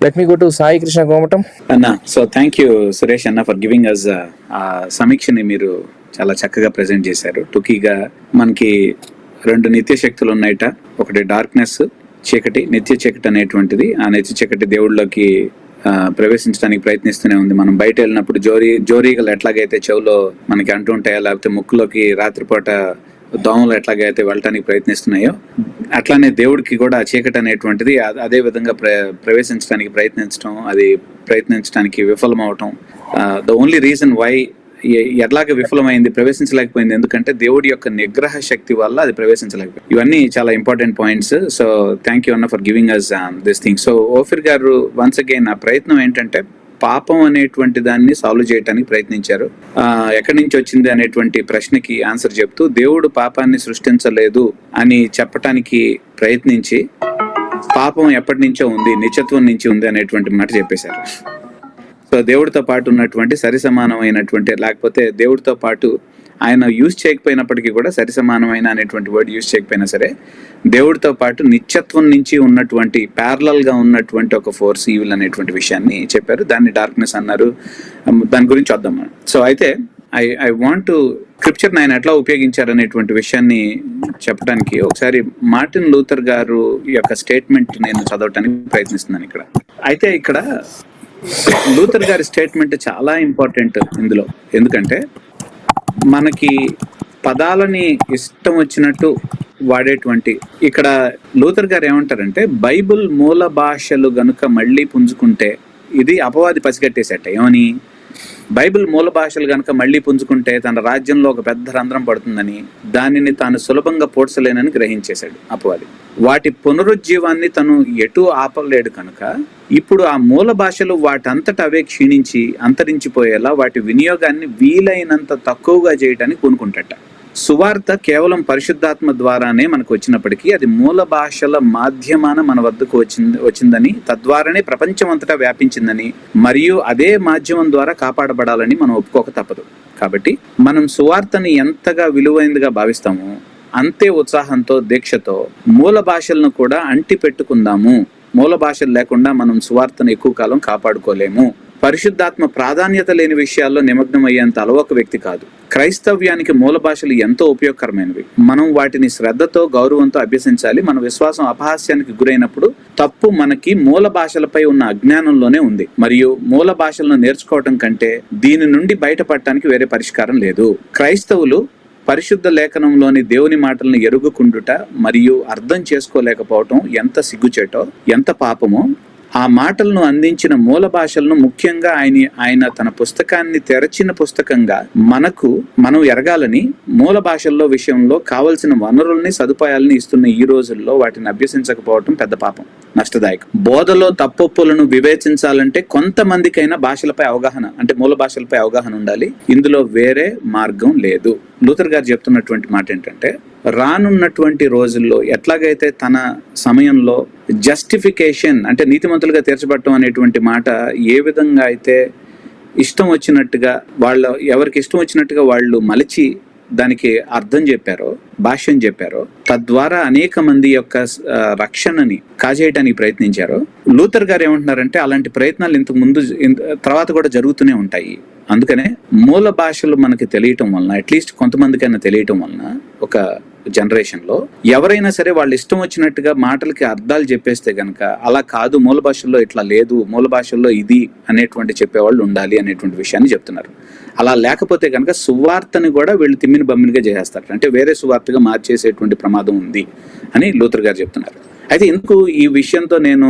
Let me go to Sai Krishna Gomatam. అన్న, so thank you Suresh అన్న for giving అస్ సమీక్షని మీరు చాలా చక్కగా ప్రజెంట్ చేశారు. టుకీగా మనకి 2 నిత్య శక్తులు ఉన్నాయట. ఒకటి డార్క్నెస్, చీకటి. నిత్య చీకటి అనేటువంటిది, ఆ నిత్య చీకటి దేవుళ్ళలోకి ప్రవేశించడానికి ప్రయత్నిస్తూనే ఉంది. మనం బయట వెళ్ళినప్పుడు జోరీగలు ఎట్లాగైతే చెవులో మనకి అంటుంటాయో, లేకపోతే ముక్కులోకి రాత్రిపూట దోమలు ఎట్లాగైతే వెళ్ళటానికి ప్రయత్నిస్తున్నాయో, అట్లానే దేవుడికి కూడా చీకటి అనేటువంటిది అదే విధంగా ప్రవేశించడానికి ప్రయత్నించడానికి విఫలమవటం. ద ఓన్లీ రీజన్ వై ఎట్లాగ విఫలమైంది, ప్రవేశించలేకపోయింది, ఎందుకంటే దేవుడి యొక్క నిగ్రహ శక్తి వల్ల అది ప్రవేశించలేకపోయింది. ఇవన్నీ చాలా important points. So thank you అన్న for giving us this thing. So Ofir గారు వన్స్ అగైన్ ఆ ప్రయత్నం ఏంటంటే పాపం అనేటువంటి దాన్ని సాల్వ్ చేయడానికి ప్రయత్నించారు. ఎక్కడి నుంచి వచ్చింది అనేటువంటి ప్రశ్నకి ఆన్సర్ చెప్తూ దేవుడు పాపాన్ని సృష్టించలేదు అని చెప్పటానికి ప్రయత్నించి పాపం ఎప్పటి నుంచో ఉంది, నిత్యత్వం నుంచి ఉంది అనేటువంటి మాట చెప్పేశారు. సో దేవుడితో పాటు ఉన్నటువంటి సరి సమానమైనటువంటి, లేకపోతే దేవుడితో పాటు ఆయన యూజ్ చేయకపోయినప్పటికీ కూడా సరి సమానమైన అనేటువంటి వర్డ్ యూజ్ చేయకపోయినా సరే, దేవుడితో పాటు నిత్యత్వం నుంచి ఉన్నటువంటి ప్యారలల్ గా ఉన్నటువంటి ఒక ఫోర్స్ ఈవిల్ అనేటువంటి విషయాన్ని చెప్పారు. దాన్ని డార్క్నెస్ అన్నారు. దాని గురించి వద్దాం మనం. సో అయితే ఐ వాంట్ టు స్క్రిప్చర్ ఆయన ఎట్లా ఉపయోగించారు అనేటువంటి విషయాన్ని చెప్పడానికి ఒకసారి మార్టిన్ లూథర్ గారు యొక్క స్టేట్మెంట్ నేను చదవటానికి ప్రయత్నిస్తున్నాను ఇక్కడ. అయితే ఇక్కడ లూథర్ గారి స్టేట్మెంట్ చాలా ఇంపార్టెంట్ ఇందులో. ఎందుకంటే మనకి పదాలని ఇష్టం వచ్చినట్టు వాడేటువంటి, ఇక్కడ లూథర్ గారు ఏమంటారంటే, బైబిల్ మూల భాషలు గనుక మళ్ళీ పుంజుకుంటే, ఇది అపవాది పసిగట్టేసేట ఏమని, బైబిల్ మూల భాషలు గనుక మళ్ళీ పుంజుకుంటే తన రాజ్యంలో ఒక పెద్ద రంధ్రం పడుతుందని, దానిని తాను సులభంగా పోడ్చలేనని గ్రహించేశాడు అపవాది. వాటి పునరుజ్జీవాన్ని తను ఎటూ ఆపలేడు కనుక ఇప్పుడు ఆ మూల భాషలు వాటంతట అవే క్షీణించి అంతరించిపోయేలా వాటి వినియోగాన్ని వీలైనంత తక్కువగా చేయడానికి పూనుకుంటట. సువార్త కేవలం పరిశుద్ధాత్మ ద్వారానే మనకు వచ్చినప్పటికీ అది మూల భాషల మాధ్యమాన మన వద్దకు వచ్చిందని, తద్వారానే ప్రపంచం అంతటా వ్యాపించిందని, మరియు అదే మాధ్యమం ద్వారా కాపాడబడాలని మనం ఒప్పుకోక తప్పదు. కాబట్టి మనం సువార్తని ఎంతగా విలువైనదిగా భావిస్తామో అంతే ఉత్సాహంతో, దీక్షతో మూల భాషలను కూడా అంటి పెట్టుకుందాము. మూల భాషలు లేకుండా మనం సువార్తను ఎక్కువ కాలం కాపాడుకోలేము. పరిశుద్ధాత్మ ప్రాధాన్యత లేని విషయాల్లో నిమగ్నం అయ్యేంత అలవొక వ్యక్తి కాదు. క్రైస్తవ్యానికి మూల భాషలు ఎంతో ఉపయోగకరమైనవి. మనం వాటిని శ్రద్ధతో, గౌరవంతో అభ్యసించాలి. మన విశ్వాసం అపహాస్యానికి గురైనప్పుడు తప్పు మనకి మూల భాషలపై ఉన్న అజ్ఞానంలోనే ఉంది. మరియు మూల భాషలను నేర్చుకోవటం కంటే దీని నుండి బయటపడటానికి వేరే పరిష్కారం లేదు. క్రైస్తవులు పరిశుద్ధ లేఖనంలోని దేవుని మాటలను ఎరుగుకుండుట మరియు అర్థం చేసుకోలేకపోవటం ఎంత సిగ్గుచేటో, ఎంత పాపమో, ఆ మాటలను అందించిన మూల భాషలను, ముఖ్యంగా ఆయన తన పుస్తకాన్ని తెరచిన పుస్తకంగా మనం ఎరగాలని, మూల భాషల్లో విషయంలో కావలసిన వనరుల్ని, సదుపాయాలని ఇస్తున్న ఈ రోజుల్లో వాటిని అభ్యసించకపోవటం పెద్ద పాపం, నష్టదాయకం. బోధలో తప్పొప్పులను వివేచించాలంటే కొంతమందికైనా భాషలపై అవగాహన, అంటే మూల భాషలపై అవగాహన ఉండాలి. ఇందులో వేరే మార్గం లేదు. లూథర్ గారు చెప్తున్నటువంటి మాట ఏంటంటే, రానున్నటువంటి రోజుల్లో ఎట్లాగైతే తన సమయంలో జస్టిఫికేషన్, అంటే నీతిమంతులుగా తీర్చబడటం అనేటువంటి మాట ఏ విధంగా అయితే ఇష్టం వచ్చినట్టుగా ఎవరికి ఇష్టం వచ్చినట్టుగా వాళ్ళు మలిచి దానికి అర్థం చెప్పారో, భాష్యం చెప్పారో, తద్వారా అనేక మంది యొక్క రక్షణని కాజేయడానికి ప్రయత్నించారో, లూథర్ గారు ఏమంటున్నారంటే అలాంటి ప్రయత్నాలు ఇంతకు ముందు తర్వాత కూడా జరుగుతూనే ఉంటాయి. అందుకనే మూల భాషలు మనకి తెలియటం వలన, అట్లీస్ట్ కొంతమందికైనా తెలియటం వలన, ఒక జనరేషన్లో ఎవరైనా సరే వాళ్ళు ఇష్టం వచ్చినట్టుగా మాటలకి అర్థాలు చెప్పేస్తే గనక, అలా కాదు, మూల భాషల్లో ఇట్లా లేదు, మూల భాషల్లో ఇది అనేటువంటి చెప్పేవాళ్ళు ఉండాలి అనేటువంటి విషయాన్ని చెప్తున్నారు. అలా లేకపోతే కనుక సువార్తని కూడా వీళ్ళు తిమ్మిని బమ్మినిగా చేసేస్తారు, అంటే వేరే సువార్తగా మార్చేసేటువంటి ప్రమాదం ఉంది అని లూథర్ గారు చెప్తున్నారు. అయితే ఎందుకు ఈ విషయంతో నేను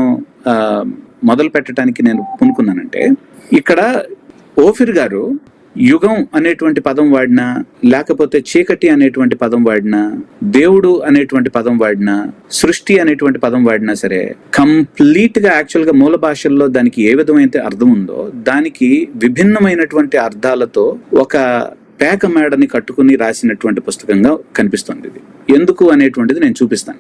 మొదలు పెట్టడానికి నేను పూనుకున్నానంటే, ఇక్కడ ఓఫిర్ గారు యుగం అనేటువంటి పదం వాడినా, లేకపోతే చీకటి అనేటువంటి పదం వాడినా, దేవుడు అనేటువంటి పదం వాడినా, సృష్టి అనేటువంటి పదం వాడినా సరే, కంప్లీట్ గా యాక్చువల్ గా మూల భాషల్లో దానికి ఏ విధమైతే అర్థం ఉందో దానికి విభిన్నమైనటువంటి అర్థాలతో ఒక పేక మేడని కట్టుకుని రాసినటువంటి పుస్తకంగా కనిపిస్తుంది ఇది. ఎందుకు అనేటువంటిది నేను చూపిస్తాను.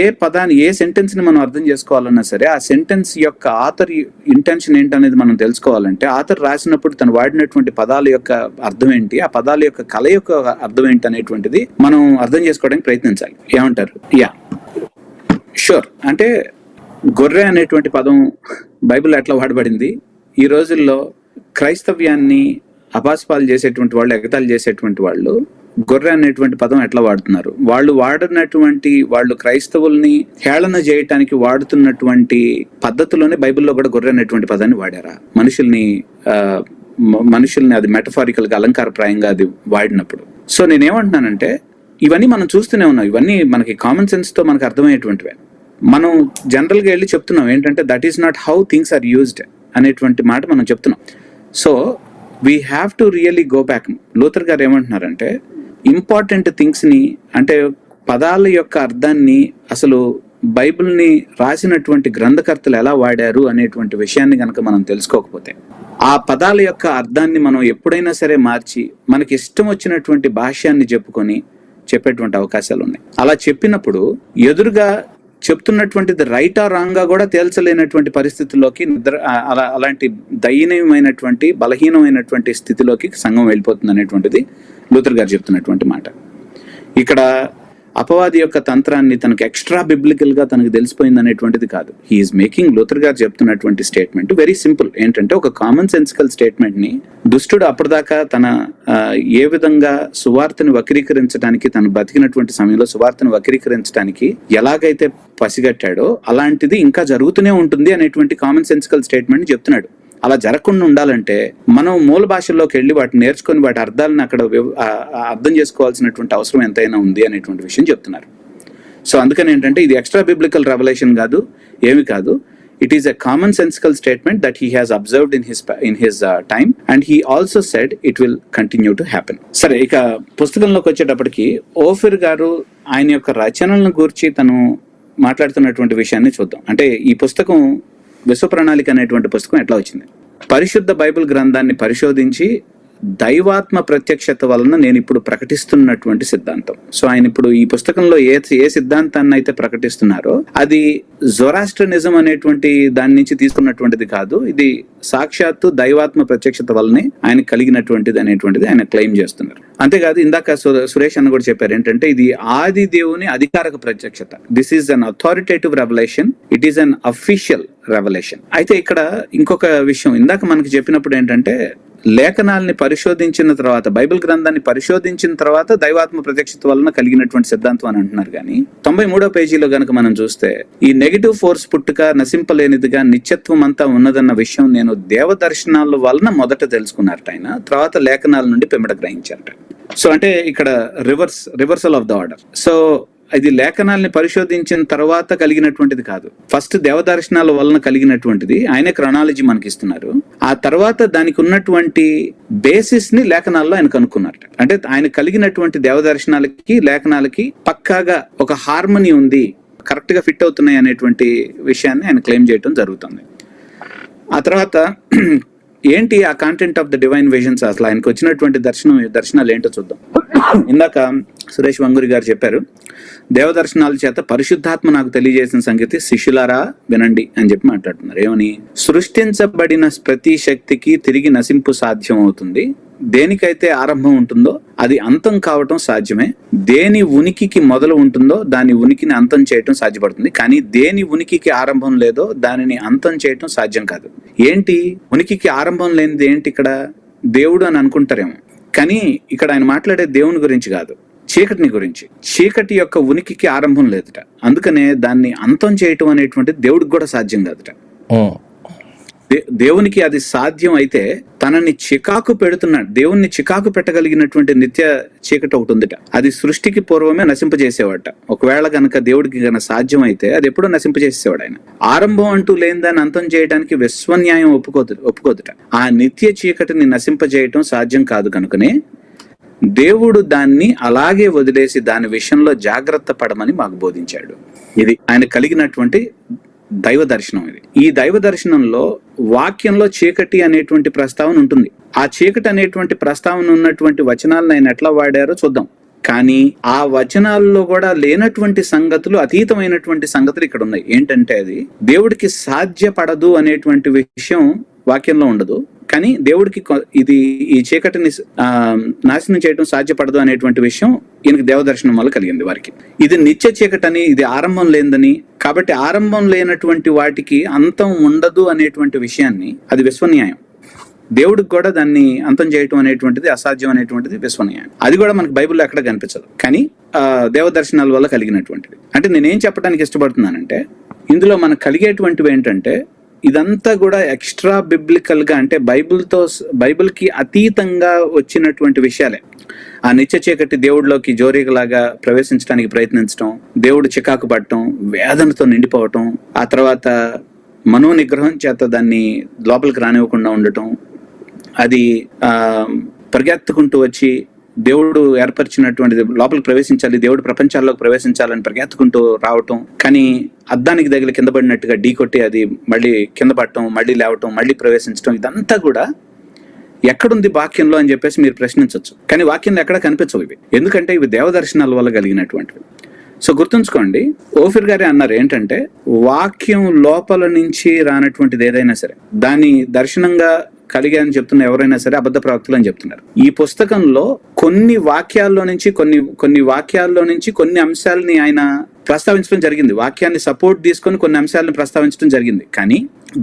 ఏ పదాన్ని, ఏ సెంటెన్స్ ని మనం అర్థం చేసుకోవాలన్నా సరే, ఆ సెంటెన్స్ యొక్క ఆథర్ ఇంటెన్షన్ ఏంటనేది మనం తెలుసుకోవాలంటే, ఆథర్ రాసినప్పుడు తను వాడినటువంటి పదాల యొక్క అర్థం ఏంటి, ఆ పదాల యొక్క కళ యొక్క అర్థం ఏంటి అనేటువంటిది మనం అర్థం చేసుకోవడానికి ప్రయత్నించాలి. ఏమంటారు? Yeah, sure. అంటే గొర్రె అనేటువంటి పదం బైబిల్ ఎట్లా వాడబడింది, ఈ రోజుల్లో క్రైస్తవ్యాన్ని అపాస్పాలు చేసేటువంటి వాళ్ళు, ఎగతాళి చేసేటువంటి వాళ్ళు గొర్రె అనేటువంటి పదం ఎట్లా వాడుతున్నారు. వాళ్ళు క్రైస్తవుల్ని హేళన చేయటానికి వాడుతున్నటువంటి పద్ధతిలోనే బైబిల్లో కూడా గొర్రె అనేటువంటి పదాన్ని వాడారా? మనుషుల్ని అది మెటఫారికల్ గా అలంకారప్రాయంగా అది వాడినప్పుడు. సో నేనేమంటున్నానంటే ఇవన్నీ మనం చూస్తూనే ఉన్నాం, ఇవన్నీ మనకి కామన్ సెన్స్ తో మనకు అర్థమయ్యేటువంటివే. మనం జనరల్ గా వెళ్ళి చెప్తున్నాం ఏంటంటే that is not how things are used అనేటువంటి మాట మనం చెప్తున్నాం. So we have to really go back. Luther గారు ఏమంటున్నారంటే ఇంపార్టెంట్ థింగ్స్ ని, అంటే పదాల యొక్క అర్థాన్ని, అసలు బైబిల్ని రాసినటువంటి గ్రంథకర్తలు ఎలా వాడారు అనేటువంటి విషయాన్ని కనుక మనం తెలుసుకోకపోతే, ఆ పదాల యొక్క అర్థాన్ని మనం ఎప్పుడైనా సరే మార్చి మనకి ఇష్టం వచ్చినటువంటి భాష్యాన్ని చెప్పేటువంటి అవకాశాలు ఉన్నాయి. అలా చెప్పినప్పుడు ఎదురుగా చెప్తున్నటువంటిది రైట్ ఆ రాంగ్ గా కూడా తేల్చలేనటువంటి పరిస్థితుల్లోకి అలాంటి దయనీయమైనటువంటి బలహీనమైనటువంటి స్థితిలోకి సంఘం వెళ్ళిపోతుంది అనేటువంటిది లూథర్ గారు చెప్తున్నటువంటి మాట. ఇక్కడ అపవాది యొక్క తంత్రాన్ని తనకు ఎక్స్ట్రా బిబ్లికల్ గా తనకు తెలిసిపోయింది అనేటువంటిది కాదు. హీఈస్ మేకింగ్, లూథర్ గారు చెప్తున్నటువంటి స్టేట్మెంట్ వెరీ సింపుల్. ఏంటంటే ఒక కామన్ సెన్సికల్ స్టేట్మెంట్ ని దుష్టుడు అప్పటిదాకా తన ఏ విధంగా సువార్తను వక్రీకరించడానికి, తను బతికినటువంటి సమయంలో సువార్తను వక్రీకరించడానికి ఎలాగైతే పసిగట్టాడో అలాంటిది ఇంకా జరుగుతూనే ఉంటుంది అనేటువంటి కామన్ సెన్సికల్ స్టేట్మెంట్ చెప్తున్నాడు. అలా జరగకుండా ఉండాలంటే మనం మూల భాషల్లోకి వెళ్ళి వాటిని నేర్చుకొని వాటి అర్థాలను అక్కడ అర్థం చేసుకోవాల్సినటువంటి అవసరం ఎంతైనా ఉంది అనేటువంటి విషయం చెప్తున్నారు. సో అందుకని ఏంటంటే ఇది ఎక్స్ట్రా బిబ్లికల్ రెవల్యూషన్ కాదు, ఏమి కాదు. It is a common sensical statement that he has observed in his time and he also said it will continue to happen. సరే, ఇక పుస్తకంలోకి వచ్చేటప్పటికి ఓఫిర్ గారు ఆయన యొక్క రచనలను గురించి తను మాట్లాడుతున్నటువంటి విషయాన్ని చూద్దాం. అంటే ఈ పుస్తకం విశ్వ ప్రణాళిక అనేటువంటి పుస్తకం ఎట్లా వచ్చింది? పరిశుద్ధ బైబిల్ గ్రంథాన్ని పరిశోధించి దైవాత్మ ప్రత్యక్షత వలన నేను ఇప్పుడు ప్రకటిస్తున్నటువంటి సిద్ధాంతం. సో ఆయన ఇప్పుడు ఈ పుస్తకంలో ఏ సిద్ధాంతాన్ని అయితే ప్రకటిస్తున్నారో అది జొరాస్ట్రనిజం అనేటువంటి దాని నుంచి తీసుకున్నటువంటిది కాదు. ఇది సాక్షాత్తు దైవాత్మ ప్రత్యక్షత వల్లనే ఆయన కలిగినటువంటిది అనేటువంటిది ఆయన క్లెయిమ్ చేస్తున్నారు. అంతేకాదు, ఇందాక సురేష్ అన్న కూడా చెప్పారు ఏంటంటే ఇది ఆది దేవుని అధికారక ప్రత్యక్షత. This is an authoritative revolution, it is an official revolution. అయితే ఇక్కడ ఇంకొక విషయం ఇందాక మనకి చెప్పినప్పుడు ఏంటంటే లేఖనాల్ని పరిశోధించిన తర్వాత, బైబిల్ గ్రంథాన్ని పరిశోధించిన తర్వాత దైవాత్మ ప్రత్యక్షత వలన కలిగినటువంటి సిద్ధాంతం అని అంటున్నారు. కానీ 93వ పేజీలో గనక మనం చూస్తే ఈ నెగిటివ్ ఫోర్స్ పుట్టుక నశింపలేనిదిగా నిత్యత్వం అంతా ఉన్నదన్న విషయం నేను దేవదర్శనాల వలన మొదట తెలుసుకున్నారట ఆయన, తర్వాత లేఖనాల నుండి పిమ్మట గ్రహించారట. సో అంటే ఇక్కడ reversal of the order. So ఇది లేఖనాల్ని పరిశోధించిన తర్వాత కలిగినటువంటిది కాదు, ఫస్ట్ దేవదర్శనాల వలన కలిగినటువంటిది. ఆయనే క్రొనాలజీ మనకి ఇస్తున్నారు. ఆ తర్వాత దానికి ఉన్నటువంటి బేసిస్ ని లేఖనాల్లో ఆయన కనుక్కున్నారు. అంటే ఆయన కలిగినటువంటి దేవదర్శనాలకి లేఖనాలకి పక్కాగా ఒక హార్మనీ ఉంది, కరెక్ట్ గా ఫిట్ అవుతున్నాయి అనేటువంటి విషయాన్ని ఆయన క్లెయిమ్ చేయడం జరుగుతుంది. ఆ తర్వాత ఏంటి ఆ content of the divine visions, అసలు ఆయనకు వచ్చినటువంటి దర్శనాలు ఏంటో చూద్దాం. ఇందాక సురేష్ వంగూరి గారు చెప్పారు, దేవదర్శనాల చేత పరిశుద్ధాత్మ నాకు తెలియజేసిన సంగతి శిష్యులారా వినండి అని చెప్పి మాట్లాడుతున్నారు. ఏమని? సృష్టించబడిన ప్రతి శక్తికి తిరిగి నశింపు సాధ్యం అవుతుంది. దేనికైతే ఆరంభం ఉంటుందో అది అంతం కావటం సాధ్యమే. దేని ఉనికికి మొదలు ఉంటుందో దాని ఉనికిని అంతం చేయటం సాధ్యపడుతుంది. కానీ దేని ఉనికికి ఆరంభం లేదో దానిని అంతం చేయటం సాధ్యం కాదు. ఏంటి ఉనికికి ఆరంభం లేనిది? ఏంటి ఇక్కడ? దేవుడు అని అనుకుంటారేమో, కానీ ఇక్కడ ఆయన మాట్లాడే దేవుని గురించి కాదు, చీకటిని గురించి. చీకటి యొక్క ఉనికికి ఆరంభం లేదుట, అందుకనే దాన్ని అంతం చేయటం అనేటువంటిది దేవుడికి కూడా సాధ్యం కాదుట. దేవునికి అది సాధ్యం అయితే తనని చికాకు పెడుతున్నాడు. దేవుణ్ణి చికాకు పెట్టగలిగినటువంటి నిత్య చీకటి ఒకటి ఉందిట, అది సృష్టికి పూర్వమే నశింపజేసేవాట. ఒకవేళ గనక దేవుడికి గనక సాధ్యం అయితే అది ఎప్పుడో నశింపజేసేవాడు ఆయన. ఆరంభం అంటూ లేని దాన్ని అంతం చేయడానికి విశ్వన్యాయం ఒప్పుకోదుట. ఆ నిత్య చీకటిని నశింపజేయటం సాధ్యం కాదు కనుకనే దేవుడు దాన్ని అలాగే వదిలేసి దాని విషయంలో జాగ్రత్త పడమని మాకు బోధించాడు. ఇది ఆయన కలిగినటువంటి దైవ దర్శనం. ఇది ఈ దైవ దర్శనంలో వాక్యంలో చీకటి అనేటువంటి ప్రస్తావన ఉంటుంది. ఆ చీకటి అనేటువంటి ప్రస్తావన ఉన్నటువంటి వచనాలను ఆయన ఎట్లా వాడారో చూద్దాం. కానీ ఆ వచనాల్లో కూడా లేనటువంటి సంగతులు, అతీతమైనటువంటి సంగతులు ఇక్కడ ఉన్నాయి. ఏంటంటే అది దేవుడికి సాధ్యపడదు అనేటువంటి విషయం వాక్యంలో ఉండదు. కానీ దేవుడికి ఇది ఈ చీకటిని నాశనం చేయడం సాధ్యపడదు అనేటువంటి విషయం ఈయనకి దేవదర్శనం వల్ల కలిగింది వారికి. ఇది నిత్య చీకటని, ఇది ఆరంభం లేదని, కాబట్టి ఆరంభం లేనటువంటి వాటికి అంతం ఉండదు అనేటువంటి విషయాన్ని, అది విశ్వన్యాయం. దేవుడికి కూడా దాన్ని అంతం చేయటం అనేటువంటిది అసాధ్యం అనేటువంటిది విశ్వన్యాయం. అది కూడా మనకు బైబిల్లో ఎక్కడ కనిపించదు, కానీ దేవదర్శనాల వల్ల కలిగినటువంటిది. అంటే నేనేం చెప్పడానికి ఇష్టపడుతున్నానంటే, ఇందులో మనకు కలిగేటువంటివి ఏంటంటే, ఇదంతా కూడా ఎక్స్ట్రా బిబ్లికల్ గా, అంటే బైబిల్కి అతీతంగా వచ్చినటువంటి విషయాలే. ఆ నిత్య చీకటి దేవుడిలోకి జోరీగలాగా ప్రవేశించడానికి ప్రయత్నించడం, దేవుడు చికాకు పడటం, వేదనతో నిండిపోవటం, ఆ తర్వాత మనోనిగ్రహం చేత దాన్ని లోపలికి రానివ్వకుండా ఉండటం, అది పరిగెత్తుకుంటూ వచ్చి దేవుడు ఏర్పరిచినటువంటిది లోపలికి ప్రవేశించాలి, దేవుడు ప్రపంచాల్లోకి ప్రవేశించాలని పరిగెత్తుకుంటూ రావటం, కానీ అద్దానికి తగిలి కింద పడినట్టుగా ఢీ కొట్టి అది మళ్ళీ కింద పడటం, మళ్ళీ లేవటం, మళ్ళీ ప్రవేశించడం, ఇదంతా కూడా ఎక్కడుంది వాక్యంలో అని చెప్పేసి మీరు ప్రశ్నించవచ్చు. కానీ వాక్యంలో ఎక్కడ కనిపించవు ఇవి, ఎందుకంటే ఇవి దేవదర్శనాల వల్ల కలిగినటువంటివి. సో గుర్తుంచుకోండి, ఓఫిర్ గారే అన్నారు ఏంటంటే, వాక్యం లోపల నుంచి రానటువంటిది ఏదైనా సరే దాని దర్శనంగా కలిగే అని చెప్తున్న ఎవరైనా సరే అబద్ధ ప్రవక్తలు అని చెప్తున్నారు. ఈ పుస్తకంలో కొన్ని వాక్యాల్లో నుంచి కొన్ని అంశాలని ఆయన ప్రస్తావించడం జరిగింది. వాక్యాన్ని సపోర్ట్ తీసుకొని కొన్ని అంశాలను ప్రస్తావించడం జరిగింది. కానీ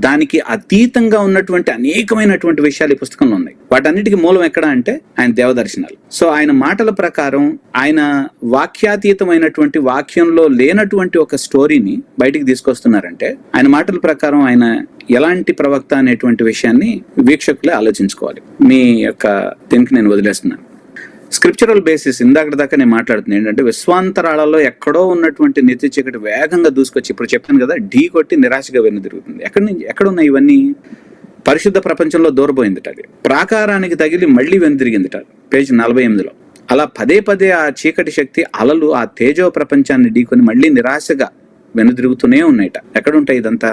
దానికి అతీతంగా ఉన్నటువంటి అనేకమైనటువంటి విషయాలు ఈ పుస్తకంలో ఉన్నాయి. వాటన్నిటికీ మూలం ఎక్కడ అంటే ఆయన దేవదర్శనాలు. సో ఆయన మాటల ప్రకారం ఆయన వాక్యాతీతమైనటువంటి, వాక్యంలో లేనటువంటి ఒక స్టోరీని బయటికి తీసుకొస్తున్నారంటే, ఆయన మాటల ప్రకారం ఆయన ఎలాంటి ప్రవక్త అనేటువంటి విషయాన్ని వీక్షకులే ఆలోచించుకోవాలి. మీ యొక్క దీనికి నేను వదిలేస్తున్నాను. స్క్రిప్చరల్ బేసిస్ ఇందాక దాకా నేను మాట్లాడుతున్నాను ఏంటంటే, విశ్వాంతరాళాల్లో ఎక్కడో ఉన్నటువంటి నిత్య చీకటి వేగంగా దూసుకొచ్చి, ఇప్పుడు చెప్పాను కదా, ఢీ కొట్టి నిరాశగా వెన్ను తిరుగుతుంది. ఎక్కడ ఉన్నాయి ఇవన్నీ? పరిశుద్ధ ప్రపంచంలో దూరపోయిందిట, అది ప్రాకారానికి తగిలి మళ్ళీ వెన్ను తిరిగిందిట, పేజ్ 48లో. అలా పదే పదే ఆ చీకటి శక్తి అలలు ఆ తేజో ప్రపంచాన్ని ఢీకొని మళ్ళీ నిరాశగా వెన్ను తిరుగుతూనే ఉన్నాయట. ఎక్కడుంటాయి ఇదంతా?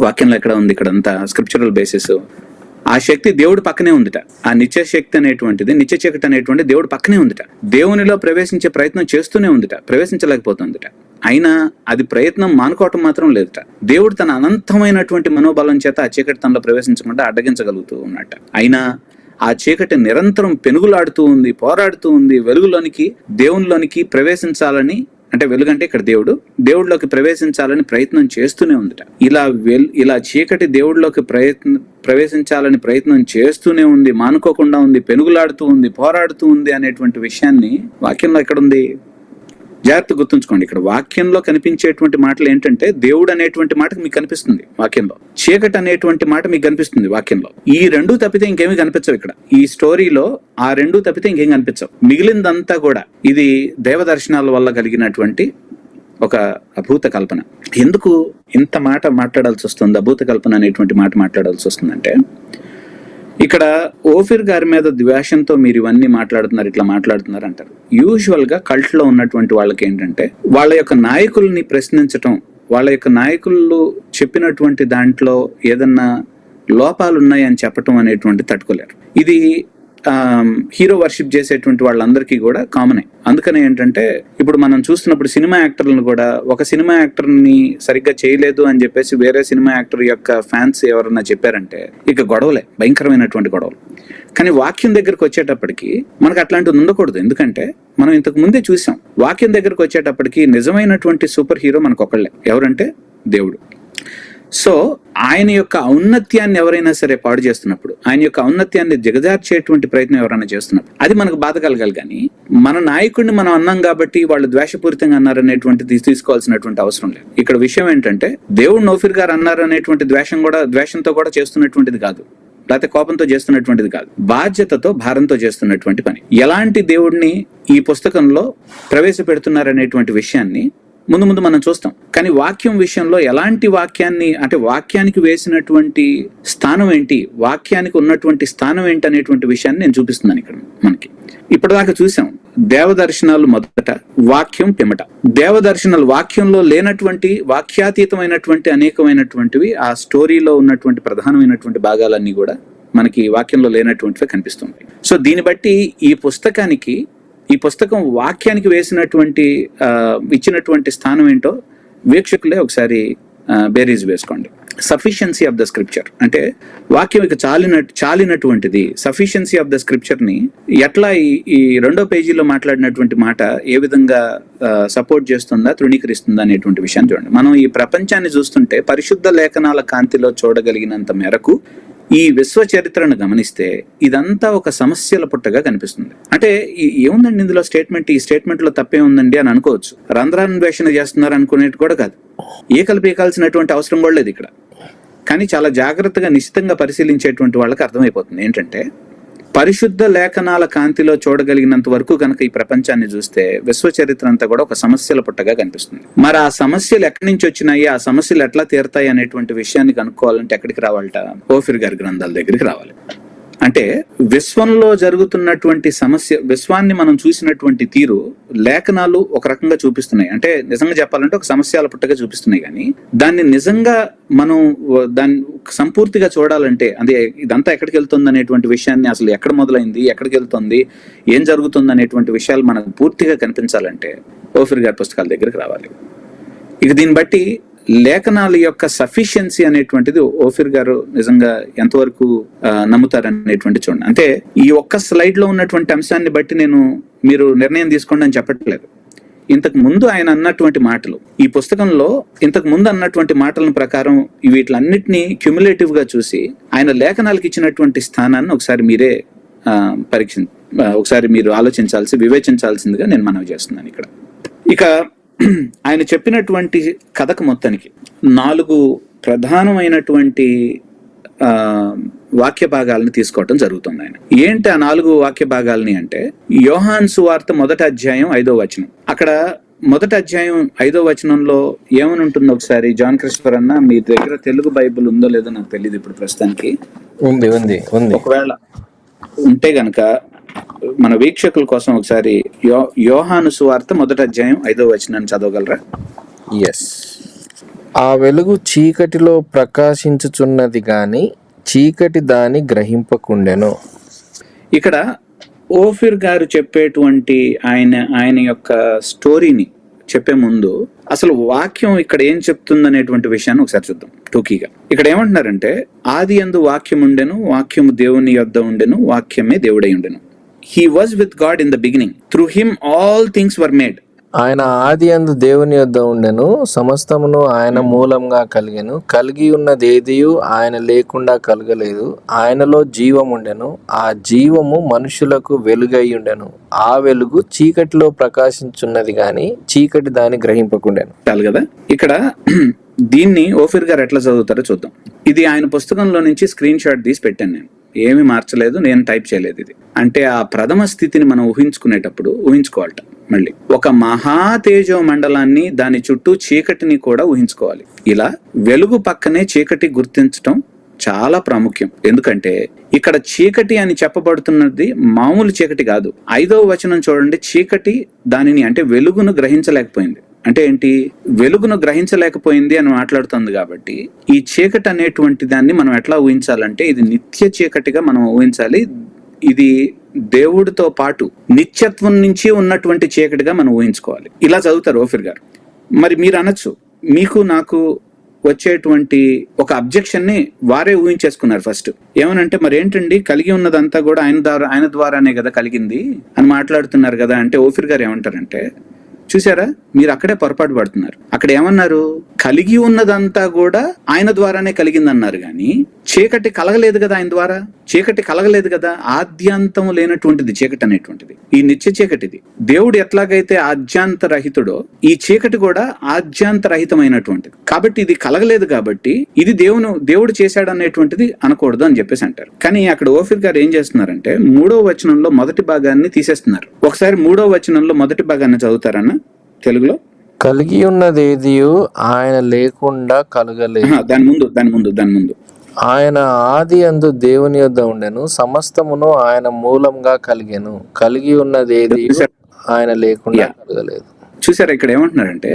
వాక్యంలో ఎక్కడ ఉంది? ఇక్కడంతా స్క్రిప్చరల్ బేసిస్. ఆ శక్తి దేవుడి పక్కనే ఉందిట. ఆ నిత్య శక్తి అనేటువంటిది, నిత్య చీకటి అనేటువంటి దేవుడి పక్కనే ఉందిట. దేవునిలో ప్రవేశించే ప్రయత్నం చేస్తూనే ఉందిట, ప్రవేశించలేకపోతుందిట. అయినా అది ప్రయత్నం మానుకోవటం మాత్రం లేదుట. దేవుడు తన అనంతమైనటువంటి మనోబలం చేత ఆ చీకటి తనలో ప్రవేశించకుండా అడ్డగించగలుగుతూ ఉన్నట్ట. అయినా ఆ చీకటి నిరంతరం పెనుగులాడుతూ ఉంది, పోరాడుతూ ఉంది. వెలుగులోనికి, దేవునిలోనికి ప్రవేశించాలని, అంటే వెలుగంటే ఇక్కడ దేవుడిలోకి ప్రవేశించాలని ప్రయత్నం చేస్తూనే ఉందిట. ఇలా చీకటి దేవుడిలోకి ప్రవేశించాలని ప్రయత్నం చేస్తూనే ఉంది, మానుకోకుండా ఉంది, పెనుగులాడుతూ ఉంది, పోరాడుతూ ఉంది అనేటువంటి విషయాన్ని వాక్యంలో ఎక్కడుంది? జాగ్రత్త గుర్తుంచుకోండి. ఇక్కడ వాక్యంలో కనిపించేటువంటి మాటలు ఏంటంటే, దేవుడు అనేటువంటి మాట మీకు కనిపిస్తుంది వాక్యంలో, చీకటి అనేటువంటి మాట మీకు కనిపిస్తుంది వాక్యంలో. ఈ రెండు తప్పితే ఇంకేమీ కనిపించవు ఇక్కడ. ఈ స్టోరీలో ఆ రెండు తప్పితే ఇంకేం కనిపించవు. మిగిలిందంతా కూడా ఇది దేవదర్శనాల వల్ల కలిగినటువంటి ఒక అభూత కల్పన. ఎందుకు ఇంత మాట మాట్లాడాల్సి వస్తుంది, అభూత కల్పన అనేటువంటి మాట మాట్లాడాల్సి వస్తుందంటే, ఇక్కడ ఓఫిర్ గారి మీద ద్వేషంతో మీరు ఇవన్నీ మాట్లాడుతున్నారు, ఇట్లా మాట్లాడుతున్నారు అంటారు. యూజువల్ గా కల్ట్ లో ఉన్నటువంటి వాళ్ళకి ఏంటంటే, వాళ్ళ యొక్క నాయకుల్ని ప్రశ్నించటం, వాళ్ళ యొక్క నాయకులు చెప్పినటువంటి దాంట్లో ఏదన్నా లోపాలు ఉన్నాయి అని చెప్పటం అనేటువంటి తట్టుకోలేరు. ఇది హీరో వర్షిప్ చేసేటువంటి వాళ్ళందరికీ కూడా కామనే. అందుకనే ఏంటంటే, ఇప్పుడు మనం చూస్తున్నప్పుడు సినిమా యాక్టర్లను కూడా, ఒక సినిమా యాక్టర్ని సరిగ్గా చేయలేదు అని చెప్పేసి వేరే సినిమా యాక్టర్ యొక్క ఫ్యాన్స్ ఎవరన్నా చెప్పారంటే ఇక గొడవలే, భయంకరమైనటువంటి గొడవలు. కానీ వాక్యం దగ్గరకు వచ్చేటప్పటికి మనకు అట్లాంటిది ఉండకూడదు. ఎందుకంటే మనం ఇంతకు ముందే చూసాం, వాక్యం దగ్గరకు వచ్చేటప్పటికి నిజమైనటువంటి సూపర్ హీరో మనకు ఒకళ్ళే, ఎవరంటే దేవుడు. సో ఆయన యొక్క ఔన్నత్యాన్ని ఎవరైనా సరే పాడు చేస్తున్నప్పుడు, ఆయన యొక్క ఔన్నత్యాన్ని దిగజార్చేటువంటి ప్రయత్నం ఎవరైనా చేస్తున్నప్పుడు అది మనకు బాధ కలగాలి. కానీ మన నాయకుడిని మనం అన్నాం కాబట్టి వాళ్ళు ద్వేషపూరితంగా అన్నారనేటువంటిది తీసుకోవాల్సినటువంటి అవసరం లేదు. ఇక్కడ విషయం ఏంటంటే, దేవుడు ఓఫిర్ గారు అన్నారనేటువంటి ద్వేషంతో కూడా చేస్తున్నటువంటిది కాదు, లేకపోతే కోపంతో చేస్తున్నటువంటిది కాదు, బాధ్యతతో, భారంతో చేస్తున్నటువంటి పని. ఎలాంటి దేవుడిని ఈ పుస్తకంలో ప్రవేశపెడుతున్నారనేటువంటి విషయాన్ని ముందు ముందు మనం చూస్తాం. కానీ వాక్యం విషయంలో ఎలాంటి వాక్యాన్ని, అంటే వాక్యానికి వేసినటువంటి స్థానం ఏంటి, వాక్యానికి ఉన్నటువంటి స్థానం ఏంటి అనేటువంటి విషయాన్ని నేను చూపిస్తున్నాను ఇక్కడ మనకి. ఇప్పటిదాకా చూసాం దేవదర్శనాలు మొదట, వాక్యం పిమ్మట. దేవదర్శనాలు వాక్యంలో లేనటువంటి, వాక్యాతీతమైనటువంటి అనేకమైనటువంటివి ఆ స్టోరీలో ఉన్నటువంటి ప్రధానమైనటువంటి భాగాలన్నీ కూడా మనకి వాక్యంలో లేనటువంటివి కనిపిస్తుంది. సో దీన్ని బట్టి ఈ పుస్తకం వాక్యానికి ఇచ్చినటువంటి స్థానం ఏంటో వీక్షకులే ఒకసారి బేరీజ్ వేసుకోండి. సఫిషియన్సీ ఆఫ్ ద స్క్రిప్చర్ అంటే వాక్యం ఇక చాలినటువంటిది. సఫిషియన్సీ ఆఫ్ ద స్క్రిప్చర్ ని ఎట్లా ఈ 2వ పేజీలో మాట్లాడినటువంటి మాట ఏ విధంగా సపోర్ట్ చేస్తుందా, తృణీకరిస్తుందా అనేటువంటి విషయాన్ని చూడండి. మనం ఈ ప్రపంచాన్ని చూస్తుంటే పరిశుద్ధ లేఖనాల కాంతిలో చూడగలిగినంత మేరకు ఈ విశ్వ చరిత్రను గమనిస్తే ఇదంతా ఒక సమస్యల పుట్టగా కనిపిస్తుంది. అంటే ఏముందండి ఇందులో స్టేట్మెంట్, ఈ స్టేట్మెంట్ లో తప్పే ఉందండి అని అనుకోవచ్చు. రంధ్రాన్వేషణ చేస్తున్నారు అనుకునేది కూడా కాదు, ఏ కలిపేయాల్సినటువంటి అవసరం కూడా లేదు ఇక్కడ. కానీ చాలా జాగ్రత్తగా నిశ్చితంగా పరిశీలించేటువంటి వాళ్ళకి అర్థమైపోతుంది ఏంటంటే, పరిశుద్ధ లేఖనాల కాంతిలో చూడగలిగినంత వరకు కనుక ఈ ప్రపంచాన్ని చూస్తే విశ్వ చరిత్ర అంతా కూడా ఒక సమస్యల పుట్టగా కనిపిస్తుంది. మరి ఆ సమస్యలు ఎక్కడి నుంచి వచ్చినాయి, ఆ సమస్యలు ఎట్లా తీరుతాయి అనేటువంటి విషయాన్ని కనుక్కోవాలంటే ఎక్కడికి రావాలట? ఓఫిర్ గారి గ్రంథాల దగ్గరికి రావాలి. అంటే విశ్వంలో జరుగుతున్నటువంటి సమస్య, విశ్వాన్ని మనం చూసినటువంటి తీరు లేఖనాలు ఒక రకంగా చూపిస్తున్నాయి. అంటే నిజంగా చెప్పాలంటే ఒక సమస్యల పుట్టగా చూపిస్తున్నాయి. కానీ దాన్ని నిజంగా మనం దాన్ని సంపూర్తిగా చూడాలంటే అదే ఇదంతా ఎక్కడికి వెళ్తుంది అనేటువంటి విషయాన్ని, అసలు ఎక్కడ మొదలైంది, ఎక్కడికి వెళ్తుంది, ఏం జరుగుతుంది అనేటువంటి విషయాలు మనకు పూర్తిగా కనిపించాలంటే ఓఫిర్ గారి పుస్తకాల దగ్గరికి రావాలి. ఇక దీన్ని బట్టి లేఖనాల యొక్క సఫిషియన్సీ అనేటువంటిది ఓఫిర్ గారు నిజంగా ఎంతవరకు నమ్ముతారనేటువంటి చూడండి. అంటే ఈ ఒక్క స్లైడ్ లో ఉన్నటువంటి అంశాన్ని బట్టి నేను మీరు నిర్ణయం తీసుకోండి అని చెప్పట్లేదు. ఇంతకు ముందు ఆయన అన్నటువంటి మాటలు, ఈ పుస్తకంలో ఇంతకు ముందు అన్నటువంటి మాటల ప్రకారం వీటిలన్నిటినీ క్యుములేటివ్ గా చూసి ఆయన లేఖనాలకు ఇచ్చినటువంటి స్థానాన్ని ఒకసారి మీరే ఒకసారి మీరు వివేచించాల్సిందిగా నేను మనవి చేస్తున్నాను ఇక్కడ. ఇక ఆయన చెప్పినటువంటి కథకు మొత్తానికి 4 ప్రధానమైనటువంటి వాక్య భాగాలను తీసుకోవటం జరుగుతుంది. ఆయన ఏంటి ఆ 4 వాక్య భాగాలని అంటే, యోహాను సువార్త 1వ అధ్యాయం 5వ వచనం. అక్కడ 1వ అధ్యాయం 5వ వచనంలో ఏమని ఉంటుందో ఒకసారి జాన్ క్రిస్టఫర్ అన్న, మీ దగ్గర తెలుగు బైబిల్ ఉందో లేదో నాకు తెలియదు ఇప్పుడు ప్రస్తుతానికి. ఉంది. ఒకవేళ ఉంటే గనక మన వీక్షకుల కోసం ఒకసారి యోహాను సువార్త 1వ అధ్యాయం 5వ వచనాన్ని చదవగలరా? ఎస్. ఆ వెలుగు చీకటిలో ప్రకాశించుచున్నది గాని చీకటి దాని గ్రహింపకుండెను. ఇక్కడ ఓఫిర్ గారు చెప్పేటువంటి ఆయన యొక్క స్టోరీని చెప్పే ముందు అసలు వాక్యం ఇక్కడ ఏం చెప్తుందనేటువంటి విషయాన్ని ఒకసారి చూద్దాం టూకీగా. ఇక్కడ ఏమంటున్నారంటే, ఆది యందు వాక్యం ఉండెను, వాక్యము దేవుని యొద్ద ఉండెను, వాక్యమే దేవుడై ఉండెను. He was with God in the beginning. Through him all things were made. ఆయన ఆది యందు దేవుని యొద్ద ఉండెను, సమస్తమును ఆయన మూలంగా కలిగెను, కలిగి ఉన్నది ఏదియు ఆయన లేకుండా కలగలేదు. ఆయనలో జీవం ఉండెను, ఆ జీవము మనుషులకు వెలుగై ఉండెను. ఆ వెలుగు చీకటిలో ప్రకాశించున్నది గాని చీకటి దాన్ని గ్రహింపకుండెను. చాలు కదా. ఇక్కడ దీన్ని ఓఫిర్ గారు ఎట్లా చదువుతారో చూద్దాం. ఇది ఆయన పుస్తకంలో నుంచి స్క్రీన్ షాట్ తీసి పెట్టాను నేను, ఏమి మార్చలేదు, నేను టైప్ చేయలేదు. ఇది అంటే ఆ ప్రథమ స్థితిని మనం ఊహించుకోవాలట. మళ్ళీ ఒక మహా తేజో మండలాన్ని, దాని చుట్టూ చీకటిని కూడా ఊహించుకోవాలి. ఇలా వెలుగు పక్కనే చీకటి గుర్తించటం చాలా ప్రాముఖ్యం. ఎందుకంటే ఇక్కడ చీకటి అని చెప్పబడుతున్నది మామూలు చీకటి కాదు. 5వ వచనం చూడండి, చీకటి దానిని అంటే వెలుగును గ్రహించలేకపోయింది. అంటే ఏంటి? వెలుగును గ్రహించలేకపోయింది అని మాట్లాడుతుంది. కాబట్టి ఈ చీకటి అనేటువంటి దాన్ని మనం ఎట్లా ఊహించాలంటే, ఇది నిత్య చీకటిగా మనం ఊహించాలి. ఇది దేవుడితో పాటు నిత్యత్వం నుంచి ఉన్నటువంటి చీకటిగా మనం ఊహించుకోవాలి. ఇలా చదువుతారు ఓఫిర్ గారు. మరి మీరు అనొచ్చు, మీకు నాకు వచ్చేటువంటి ఒక అబ్జెక్షన్ ని వారే ఊహించేసుకున్నారు ఫస్ట్. ఏమనంటే, మరి ఏంటండి కలిగి ఉన్నదంతా కూడా ఆయన ద్వారానే కదా కలిగింది అని మాట్లాడుతున్నారు కదా అంటే, ఓఫిర్ గారు ఏమంటారంటే, చూసారా, మీరు అక్కడే పొరపాటు పడుతున్నారు. అక్కడ ఏమన్నారు? కలిగి ఉన్నదంతా కూడా ఆయన ద్వారానే కలిగిందన్నారు. కానీ చీకటి కలగలేదు కదా ఆయన ద్వారా. చీకటి కలగలేదు కదా, ఆద్యాంతం లేనటువంటిది చీకటి అనేటువంటిది. ఈ నిత్య చీకటిది. దేవుడు ఎట్లాగైతే ఆద్యాంతరహితుడో, ఈ చీకటి కూడా ఆద్యాంతరహితమైనటువంటిది. కాబట్టి ఇది కలగలేదు, కాబట్టి ఇది దేవుడు చేశాడు అనేటువంటిది అనకూడదు అని చెప్పేసి అంటారు. కానీ అక్కడ ఓఫిర్ గారు ఏం చేస్తున్నారంటే, 3వ వచనంలో మొదటి భాగాన్ని తీసేస్తున్నారు. ఒకసారి 3వ వచనంలో మొదటి భాగాన్ని చదువుతారన్నా తెలుగులో. కలిగి ఉన్నది ఏదియు ఆయన లేకుండా కలగలేదు. దాని ముందు ఆయన ఆది యందు దేవుని యొద్ద ఉండెను, సమస్తమును ఆయన మూలంగా కలిగెను, కలిగి ఉన్నది ఏదియు ఆయన లేకుండా కలగలేదు. చూసారా, ఇక్కడ ఏమంటున్నారంటే,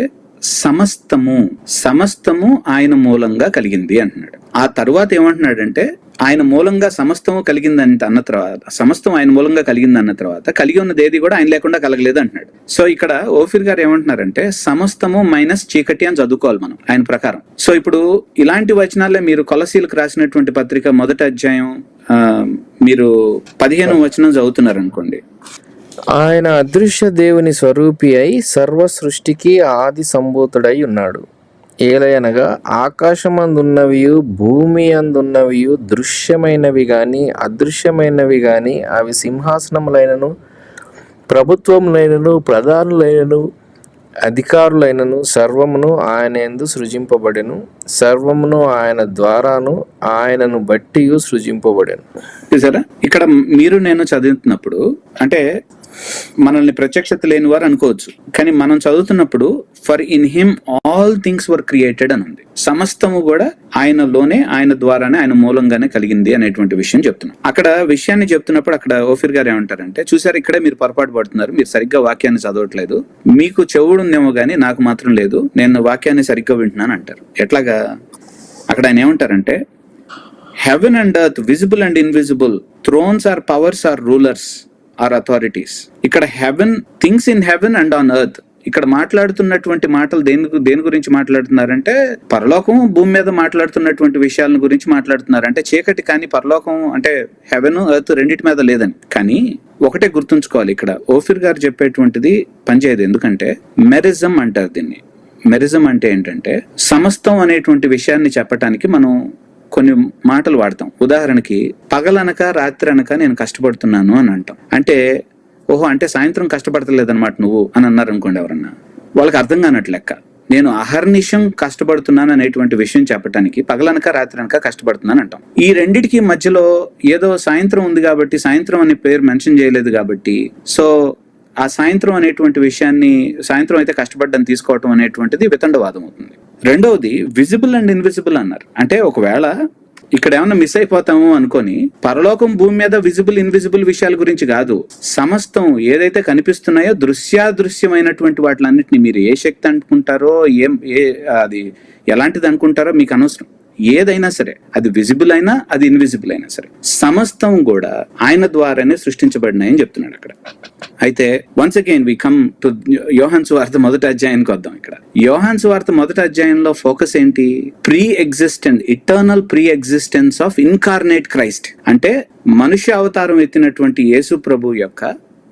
సమస్తము ఆయన మూలంగా కలిగింది అంటున్నాడు. ఆ తరువాత ఏమంటున్నాడంటే, ఆయన మూలంగా సమస్తము కలిగిందంట అన్న తర్వాత, సమస్తం ఆయన మూలంగా కలిగింది అన్న తర్వాత కలిగి ఉన్నది ఏది కూడా ఆయన లేకుండా కలగలేదు అంటున్నాడు. సో ఇక్కడ ఓఫీర్ గారు ఏమంటున్నారంటే సమస్తము మైనస్ చీకటి అని చదువుకోవాలి మనం ఆయన ప్రకారం. సో ఇప్పుడు ఇలాంటి వచనాలే మీరు కొలసీలకు రాసినటువంటి పత్రిక 1వ అధ్యాయం మీరు 15వ వచనం చదువుతున్నారు అనుకోండి. ఆయన అదృశ్య దేవుని స్వరూపి అయి సర్వ సృష్టికి ఆది సంభూతుడై ఉన్నాడు. ఏలయనగా ఆకాశమందున్నవియు భూమి అందున్నవియు దృశ్యమైనవి గాని అదృశ్యమైనవి గాని అవి సింహాసనములైనను ప్రభుత్వములైనను ప్రధానులైనను అధికారులైనను సర్వమును ఆయన యందు సృజింపబడెను. సర్వమును ఆయన ద్వారాను ఆయనను బట్టి సృజింపబడెను. చూసారా, ఇక్కడ మీరు నేను చదువుతున్నప్పుడు అంటే మనల్ని ప్రత్యక్షత లేని వారు అనుకోవచ్చు, కానీ మనం చదువుతున్నప్పుడు for in him all things were created అని ఉంది. సమస్తము కూడా ఆయనలోనే, ఆయన ద్వారానే, ఆయన మూలంగానే కలిగింది అనేటువంటి విషయం చెప్తున్నాం. అక్కడ విషయాన్ని చెప్తున్నప్పుడు అక్కడ ఓఫీర్ గారు ఏమంటారంటే, చూసారు ఇక్కడే మీరు పొరపాటు పడుతున్నారు, మీరు సరిగ్గా వాక్యాన్ని చదవట్లేదు, మీకు చెవుడు ఉందేమో గానీ నాకు మాత్రం లేదు, నేను వాక్యాన్ని సరిగ్గా వింటున్నాను అంటారు. ఎట్లాగా? అక్కడ ఆయన ఏమంటారంటే heaven and earth, visible and invisible, thrones or powers or rulers or authorities. ఇక్కడ heaven, things in heaven and on earth. ఇక్కడ మాట్లాడుతున్నటువంటి మాటలు దేని గురించి మాట్లాడుతున్నారంటే పరలోకం భూమి మీద మాట్లాడుతున్నటువంటి విషయాల గురించి మాట్లాడుతున్నారు. అంటే చీకటి కానీ పరలోకం అంటే హెవెన్ ఎర్త్ రెండింటి మీద లేదని. కానీ ఒకటే గుర్తుంచుకోవాలి, ఇక్కడ ఓఫీర్ గారు చెప్పేటువంటిది పనిచేయదు. ఎందుకంటే మెరిజం అంటారు దీన్ని. మెరిజం అంటే ఏంటంటే సమస్తం అనేటువంటి విషయాన్ని చెప్పటానికి మనం కొన్ని మాటలు వాడతాం. ఉదాహరణకి పగలనక రాత్రి అనక నేను కష్టపడుతున్నాను అని అంటాం. అంటే ఓహో, అంటే సాయంత్రం కష్టపడతలేదన్నమాట నువ్వు అని అన్నారు అనుకోండి ఎవరన్నా, వాళ్ళకి అర్థం కానట్లు లెక్క. నేను అహర్నిశం కష్టపడుతున్నాను అనేటువంటి విషయం చెప్పడానికి పగలనక రాత్రి అనక కష్టపడుతున్నాను అంటాం. ఈ రెండిటికి మధ్యలో ఏదో సాయంత్రం ఉంది కాబట్టి, సాయంత్రం అనే పేరు మెన్షన్ చేయలేదు కాబట్టి, సో ఆ సాయంత్రం అనేటువంటి విషయాన్ని, సాయంత్రం అయితే కష్టపడ్డాన్ని తీసుకోవటం అనేటువంటిది వితండవాదం అవుతుంది. రెండవది విజిబుల్ అండ్ ఇన్విజిబుల్ అన్నారు. అంటే ఒకవేళ ఇక్కడ ఏమన్నా మిస్ అయిపోతాము అనుకొని, పరలోకం భూమి మీద విజిబుల్ ఇన్విజిబుల్ విషయాల గురించి కాదు, సమస్తం ఏదైతే కనిపిస్తున్నాయో దృశ్యాదృశ్యమైనటువంటి వాటిలన్నిటిని మీరు ఏ శక్తి అనుకుంటారో, అది ఎలాంటిది అనుకుంటారో మీకు అనవసరం. ఏదైనా సరే, అది విజిబుల్ అయినా అది ఇన్విజిబుల్ అయినా సరే, సమస్తం కూడా ఆయన ద్వారానే సృష్టించబడినాయని చెప్తున్నాడు అక్కడ. అయితే once again we come to యోహాను సువార్త 1వ అధ్యాయానికి వద్దాం. ఇక్కడ యోహాను సువార్త 1వ అధ్యాయంలో ఫోకస్ ఏంటి? Pre existence, eternal pre existence of incarnate Christ. అంటే మనుష్య అవతారం ఎత్తినటువంటి యేసు ప్రభు యొక్క,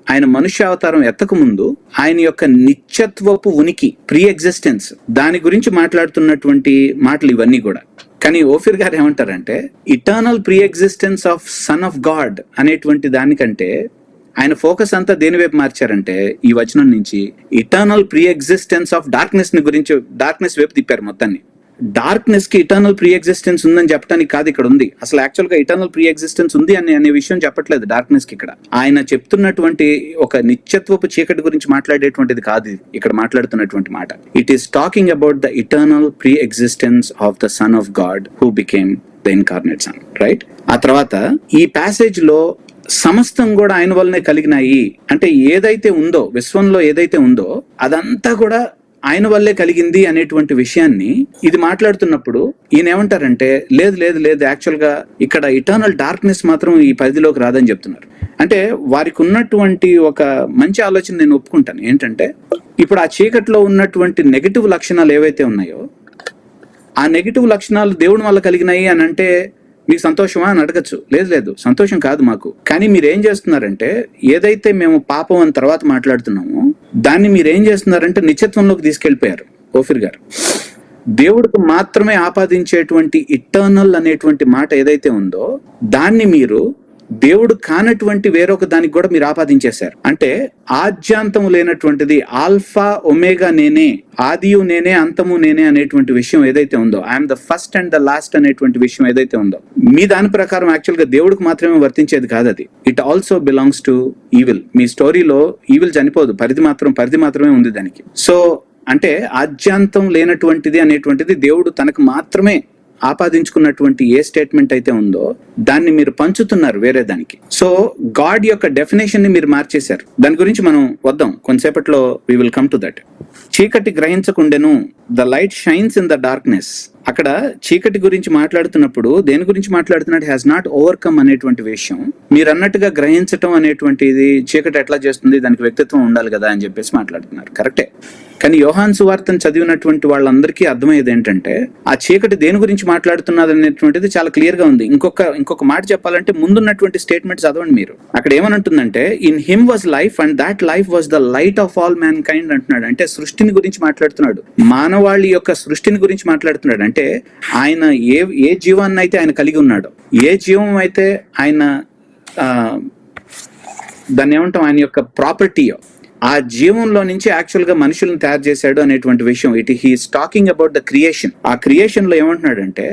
ఆయన మనుష్య అవతారం ఎత్తక ముందు ఆయన యొక్క నిత్యత్వపు ఉనికి, ప్రీ ఎగ్జిస్టెన్స్, దాని గురించి మాట్లాడుతున్నటువంటి మాటలు ఇవన్నీ కూడా. కానీ ఓఫీర్ గారు ఏమంటారంటే eternal pre existence of sun of God అనేటువంటి దానికంటే ఆయన ఫోకస్ అంతా దేని వైపు మార్చారంటే ఈ వచనం నుంచి eternal pre existence of darkness ని గురించి, డార్క్నెస్ వైపు తిప్పారు మొత్తాన్ని. డార్క్నెస్ కి ఇటర్నల్ ప్రీ ఎగ్జిస్టెన్స్ ఉందని చెప్పడానికి కాదు ఇక్కడ ఉంది. అసలు యాక్చువల్ గా ఇటర్నల్ ప్రీ ఎగ్జిస్టెన్స్ ఉంది అనే విషయం చెప్పట్లేదు డార్క్నెస్ కి. ఇక్కడ ఆయన చెప్తున్నటువంటి ఒక నిత్యత్వపు చీకటి గురించి మాట్లాడేటువంటిది కాదు ఇక్కడ మాట్లాడుతున్నటువంటి మాట. It is talking about the eternal pre existence of the son of God who became the incarnate son, right? ఆ తర్వాత ఈ ప్యాసేజ్ లో సమస్తం కూడా ఆయన వల్లనే కలిగినాయి అంటే ఏదైతే ఉందో, విశ్వంలో ఏదైతే ఉందో అదంతా కూడా ఆయన వల్లే కలిగింది అనేటువంటి విషయాన్ని ఇది మాట్లాడుతున్నప్పుడు ఈయన ఏమంటారంటే లేదు లేదు లేదు, యాక్చువల్ గా ఇక్కడ ఇటర్నల్ డార్క్నెస్ మాత్రం ఈ పరిధిలోకి రాదని చెప్తున్నారు. అంటే వారికి ఉన్నటువంటి ఒక మంచి ఆలోచన నేను ఒప్పుకుంటాను. ఏంటంటే ఇప్పుడు ఆ చీకట్లో ఉన్నటువంటి నెగటివ్ లక్షణాలు ఏవైతే ఉన్నాయో ఆ నెగటివ్ లక్షణాలు దేవుని వల్ల కలిగినాయి అని అంటే మీకు సంతోషమా అని అడగచ్చు. లేదు లేదు, సంతోషం కాదు మాకు. కానీ మీరు ఏం చేస్తున్నారంటే ఏదైతే మేము పాపం అని తర్వాత మాట్లాడుతున్నామో దాన్ని మీరు ఏం చేస్తున్నారంటే నిత్యత్వంలోకి తీసుకెళ్లిపోయారు. ఓఫీర్ గారు దేవుడికి మాత్రమే ఆపాదించేటువంటి ఇటర్నల్ అనేటువంటి మాట ఏదైతే ఉందో దాన్ని మీరు దేవుడు కానటువంటి వేరొక దానికి కూడా మీరు ఆపాదించేశారు. అంటే ఆద్యాంతము లేనటువంటిది, ఆల్ఫా ఒమేగా నేనే, ఆదియు నేనే అంతము నేనే అనేటువంటి విషయం ఏదైతే ఉందో, I'm the first and the last అనేటువంటి విషయం ఏదైతే ఉందో, మీ దాని ప్రకారం యాక్చువల్ గా దేవుడికి మాత్రమే వర్తించేది కాదు అది. It also belongs to evil. మీ స్టోరీలో ఈవిల్ చనిపోదు, పరిధి మాత్రమే ఉంది దానికి. సో అంటే ఆద్యాంతం లేనటువంటిది అనేటువంటిది దేవుడు తనకు మాత్రమే ఆపాదించుకున్నటువంటి ఏ స్టేట్మెంట్ అయితే ఉందో దాన్ని మీరు పంచుతున్నారు వేరే దానికి. సో గాడ్ యొక్క డెఫినేషన్ ని మీరు మార్చేశారు. దాని గురించి మనం వద్దాం కొంతసేపట్లో, we will come to that. చీకటి గ్రహించకుండెను, the light shines in the darkness, అక్కడ చీకటి గురించి మాట్లాడుతున్నప్పుడు దేని గురించి మాట్లాడుతున్నాడు? హ్యాస్ నాట్ ఓవర్కమ్ అనేటువంటి విషయం మీరు అన్నట్టుగా గ్రహించటం అనేటువంటిది చీకటి ఎట్లా చేస్తుంది, దానికి వ్యక్తిత్వం ఉండాలి కదా అని చెప్పేసి మాట్లాడుతున్నారు. కరెక్టే. కానీ యోహాను సువార్తను చదివినటువంటి వాళ్ళందరికీ అర్థమయ్యేది ఏంటంటే ఆ చీకటి దేని గురించి మాట్లాడుతున్నది అనేటువంటిది చాలా క్లియర్ గా ఉంది. ఇంకొక మాట చెప్పాలంటే ముందున్నటువంటి స్టేట్మెంట్ చదవండి మీరు. అక్కడ ఏమనంటుందంటే in him was life and that life was the light of all mankind అంటున్నాడు. అంటే సృష్టిని గురించి మాట్లాడుతున్నాడు, మానవాళి యొక్క సృష్టిని గురించి మాట్లాడుతున్నాడు. అంటే ఆయన ఏ జీవాన్ని అయితే ఆయన కలిగి ఉన్నాడో, ఏ జీవం అయితే ఆయన దాన్ని ఏమంటాం, ఆయన యొక్క ప్రాపర్టీయో, ఆ జీవంలో నుంచి యాక్చువల్ గా మనుషులను తయారు చేశాడు అనేటువంటి విషయం. He is talking about the creation. ఆ క్రియేషన్ లో ఏమంటున్నాడంటే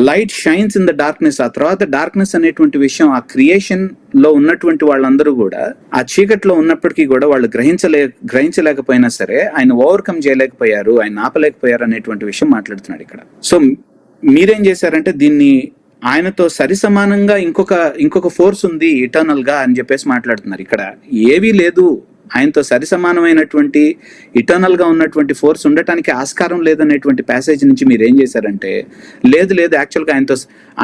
light shines in the darkness. ఆ తర్వాత డార్క్నెస్ అనేటువంటి విషయం ఆ క్రియేషన్ లో ఉన్నటువంటి వాళ్ళందరూ కూడా ఆ చీకట్లో ఉన్నప్పటికీ కూడా వాళ్ళు గ్రహించలేకపోయినా సరే ఆయన ఓవర్కమ్ చేయలేకపోయారు, ఆయన ఆపలేకపోయారు అనేటువంటి విషయం మాట్లాడుతున్నాడు ఇక్కడ. సో మీరేం చేశారంటే దీన్ని ఆయనతో సరి సమానంగా ఇంకొక ఫోర్స్ ఉంది ఇటర్నల్ గా అని చెప్పేసి మాట్లాడుతున్నారు. ఇక్కడ ఏవీ లేదు, ఆయనతో సరి సమానమైనటువంటి ఇటర్నల్ గా ఉన్నటువంటి ఫోర్స్ ఉండటానికి ఆస్కారం లేదనేటువంటి ప్యాసేజ్ నుంచి మీరు ఏం చేశారంటే లేదు యాక్చువల్గా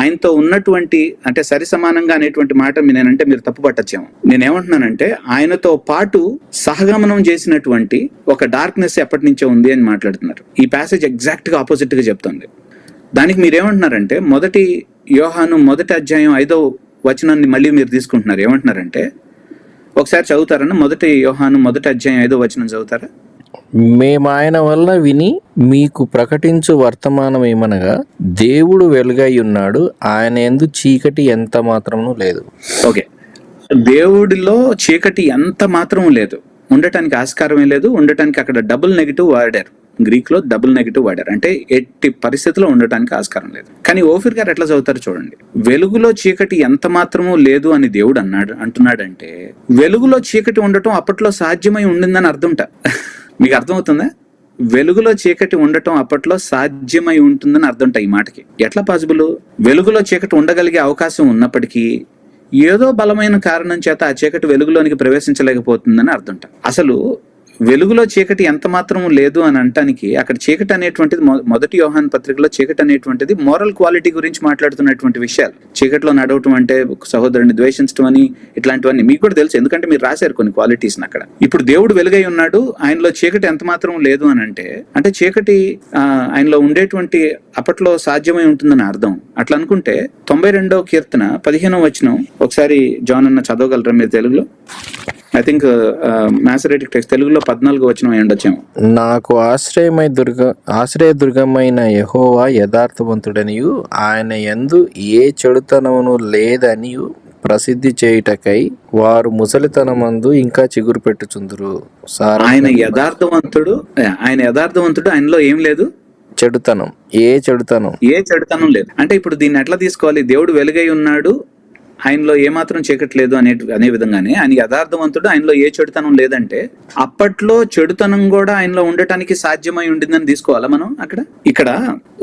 ఆయనతో ఉన్నటువంటి అంటే సరి సమానంగా అనేటువంటి మాట నేనంటే మీరు తప్పు పట్టచ్చేమో. నేనేమంటున్నానంటే ఆయనతో పాటు సహగమనం చేసినటువంటి ఒక డార్క్నెస్ ఎప్పటి నుంచో ఉంది అని మాట్లాడుతున్నారు. ఈ ప్యాసేజ్ ఎగ్జాక్ట్ గా ఆపోజిట్ గా చెప్తుంది. దానికి మీరేమంటున్నారంటే మొదటి యోహాను 1వ అధ్యాయం 5వ వచనాన్ని మళ్ళీ మీరు తీసుకుంటున్నారు. ఏమంటున్నారంటే ఒకసారి చదువుతారన్న, 1 యోహాను 1వ అధ్యాయం 5వ వచనం చదువుతారా? మేము ఆయన వల్ల విని మీకు ప్రకటించు వర్తమానం ఏమనగా దేవుడు వెలుగై ఉన్నాడు, ఆయన యందు చీకటి ఎంత మాత్రము లేదు. ఓకే, దేవుడిలో చీకటి ఎంత మాత్రం లేదు, ఉండటానికి ఆస్కారమే లేదు. ఉండటానికి అక్కడ డబుల్ నెగిటివ్ వాడారు, గ్రీక్ లో డబుల్ నెగిటివ్ వాడారు, అంటే ఎట్టి పరిస్థితిలో ఉండటానికి ఆస్కారం లేదు. కానీ ఓఫీర్ గారు ఎట్లా చదువుతారు చూడండి. వెలుగులో చీకటి ఎంత మాత్రమూ లేదు అని దేవుడు అంటున్నాడంటే వెలుగులో చీకటి ఉండటం అప్పట్లో సాధ్యమై ఉండిందని అర్థంట. మీకు అర్థమవుతుందా? వెలుగులో చీకటి ఉండటం అప్పట్లో సాధ్యమై ఉంటుందని అర్థంట ఈ మాటకి. ఎట్లా పాసిబుల్? వెలుగులో చీకటి ఉండగలిగే అవకాశం ఉన్నప్పటికీ ఏదో బలమైన కారణం చేత ఆ చీకటి వెలుగులోనికి ప్రవేశించలేకపోతుందని అర్థంట. అసలు వెలుగులో చీకటి ఎంత మాత్రం లేదు అని అంటానికి అక్కడ చీకటి అనేటువంటిది 1 యోహాను పత్రికలో చీకటి అనేటువంటిది మోరల్ క్వాలిటీ గురించి మాట్లాడుతున్నటువంటి విషయాలు. చీకటిలో నడవటం అంటే సహోదరుని ద్వేషించడం అని ఇట్లాంటివన్నీ మీకు కూడా తెలుసు, ఎందుకంటే మీరు రాశారు కొన్ని క్వాలిటీస్ అక్కడ. ఇప్పుడు దేవుడు వెలుగై ఉన్నాడు, ఆయనలో చీకటి ఎంత మాత్రం లేదు అని అంటే చీకటి ఆయనలో ఉండేటువంటి అప్పట్లో సాధ్యమై ఉంటుందని అర్థం. అట్లా అనుకుంటే 92వ కీర్తన 15వ వచనం ఒకసారి జాన్ అన్న చదవగలరా మీరు తెలుగులో? ఐ థింక్ మ్యాసరేటిక్ టెక్స్ట్ తెలుగులో 14వ వచనం అయి ఉండొచ్చేమో. నాకు ఆశ్రయదుర్గమైన యెహోవా యథార్థవంతుడనియు ఆయన యందు ఏ చెడుతనమును లేదనియు ప్రసిద్ధి చేయుటకై వారు ముసలితనమందు ఇంకా చిగురు పెట్టుచుందురు. ఆయన యథార్థవంతుడు, ఆయనలో ఏం లేదు, ఏ చెడుతనం లేదు. అంటే ఇప్పుడు దీన్ని ఎట్లా తీసుకోవాలి? దేవుడు వెలుగై ఉన్నాడు, ఆయనలో ఏమాత్రం చీకటి లేదు అనే విధంగానే ఆయన యథార్థవంతుడు, ఆయనలో ఏ చెడుతనం లేదంటే అప్పట్లో చెడుతనం కూడా ఆయనలో ఉండటానికి సాధ్యమై ఉండిందని తీసుకోవాలా మనం అక్కడ? ఇక్కడ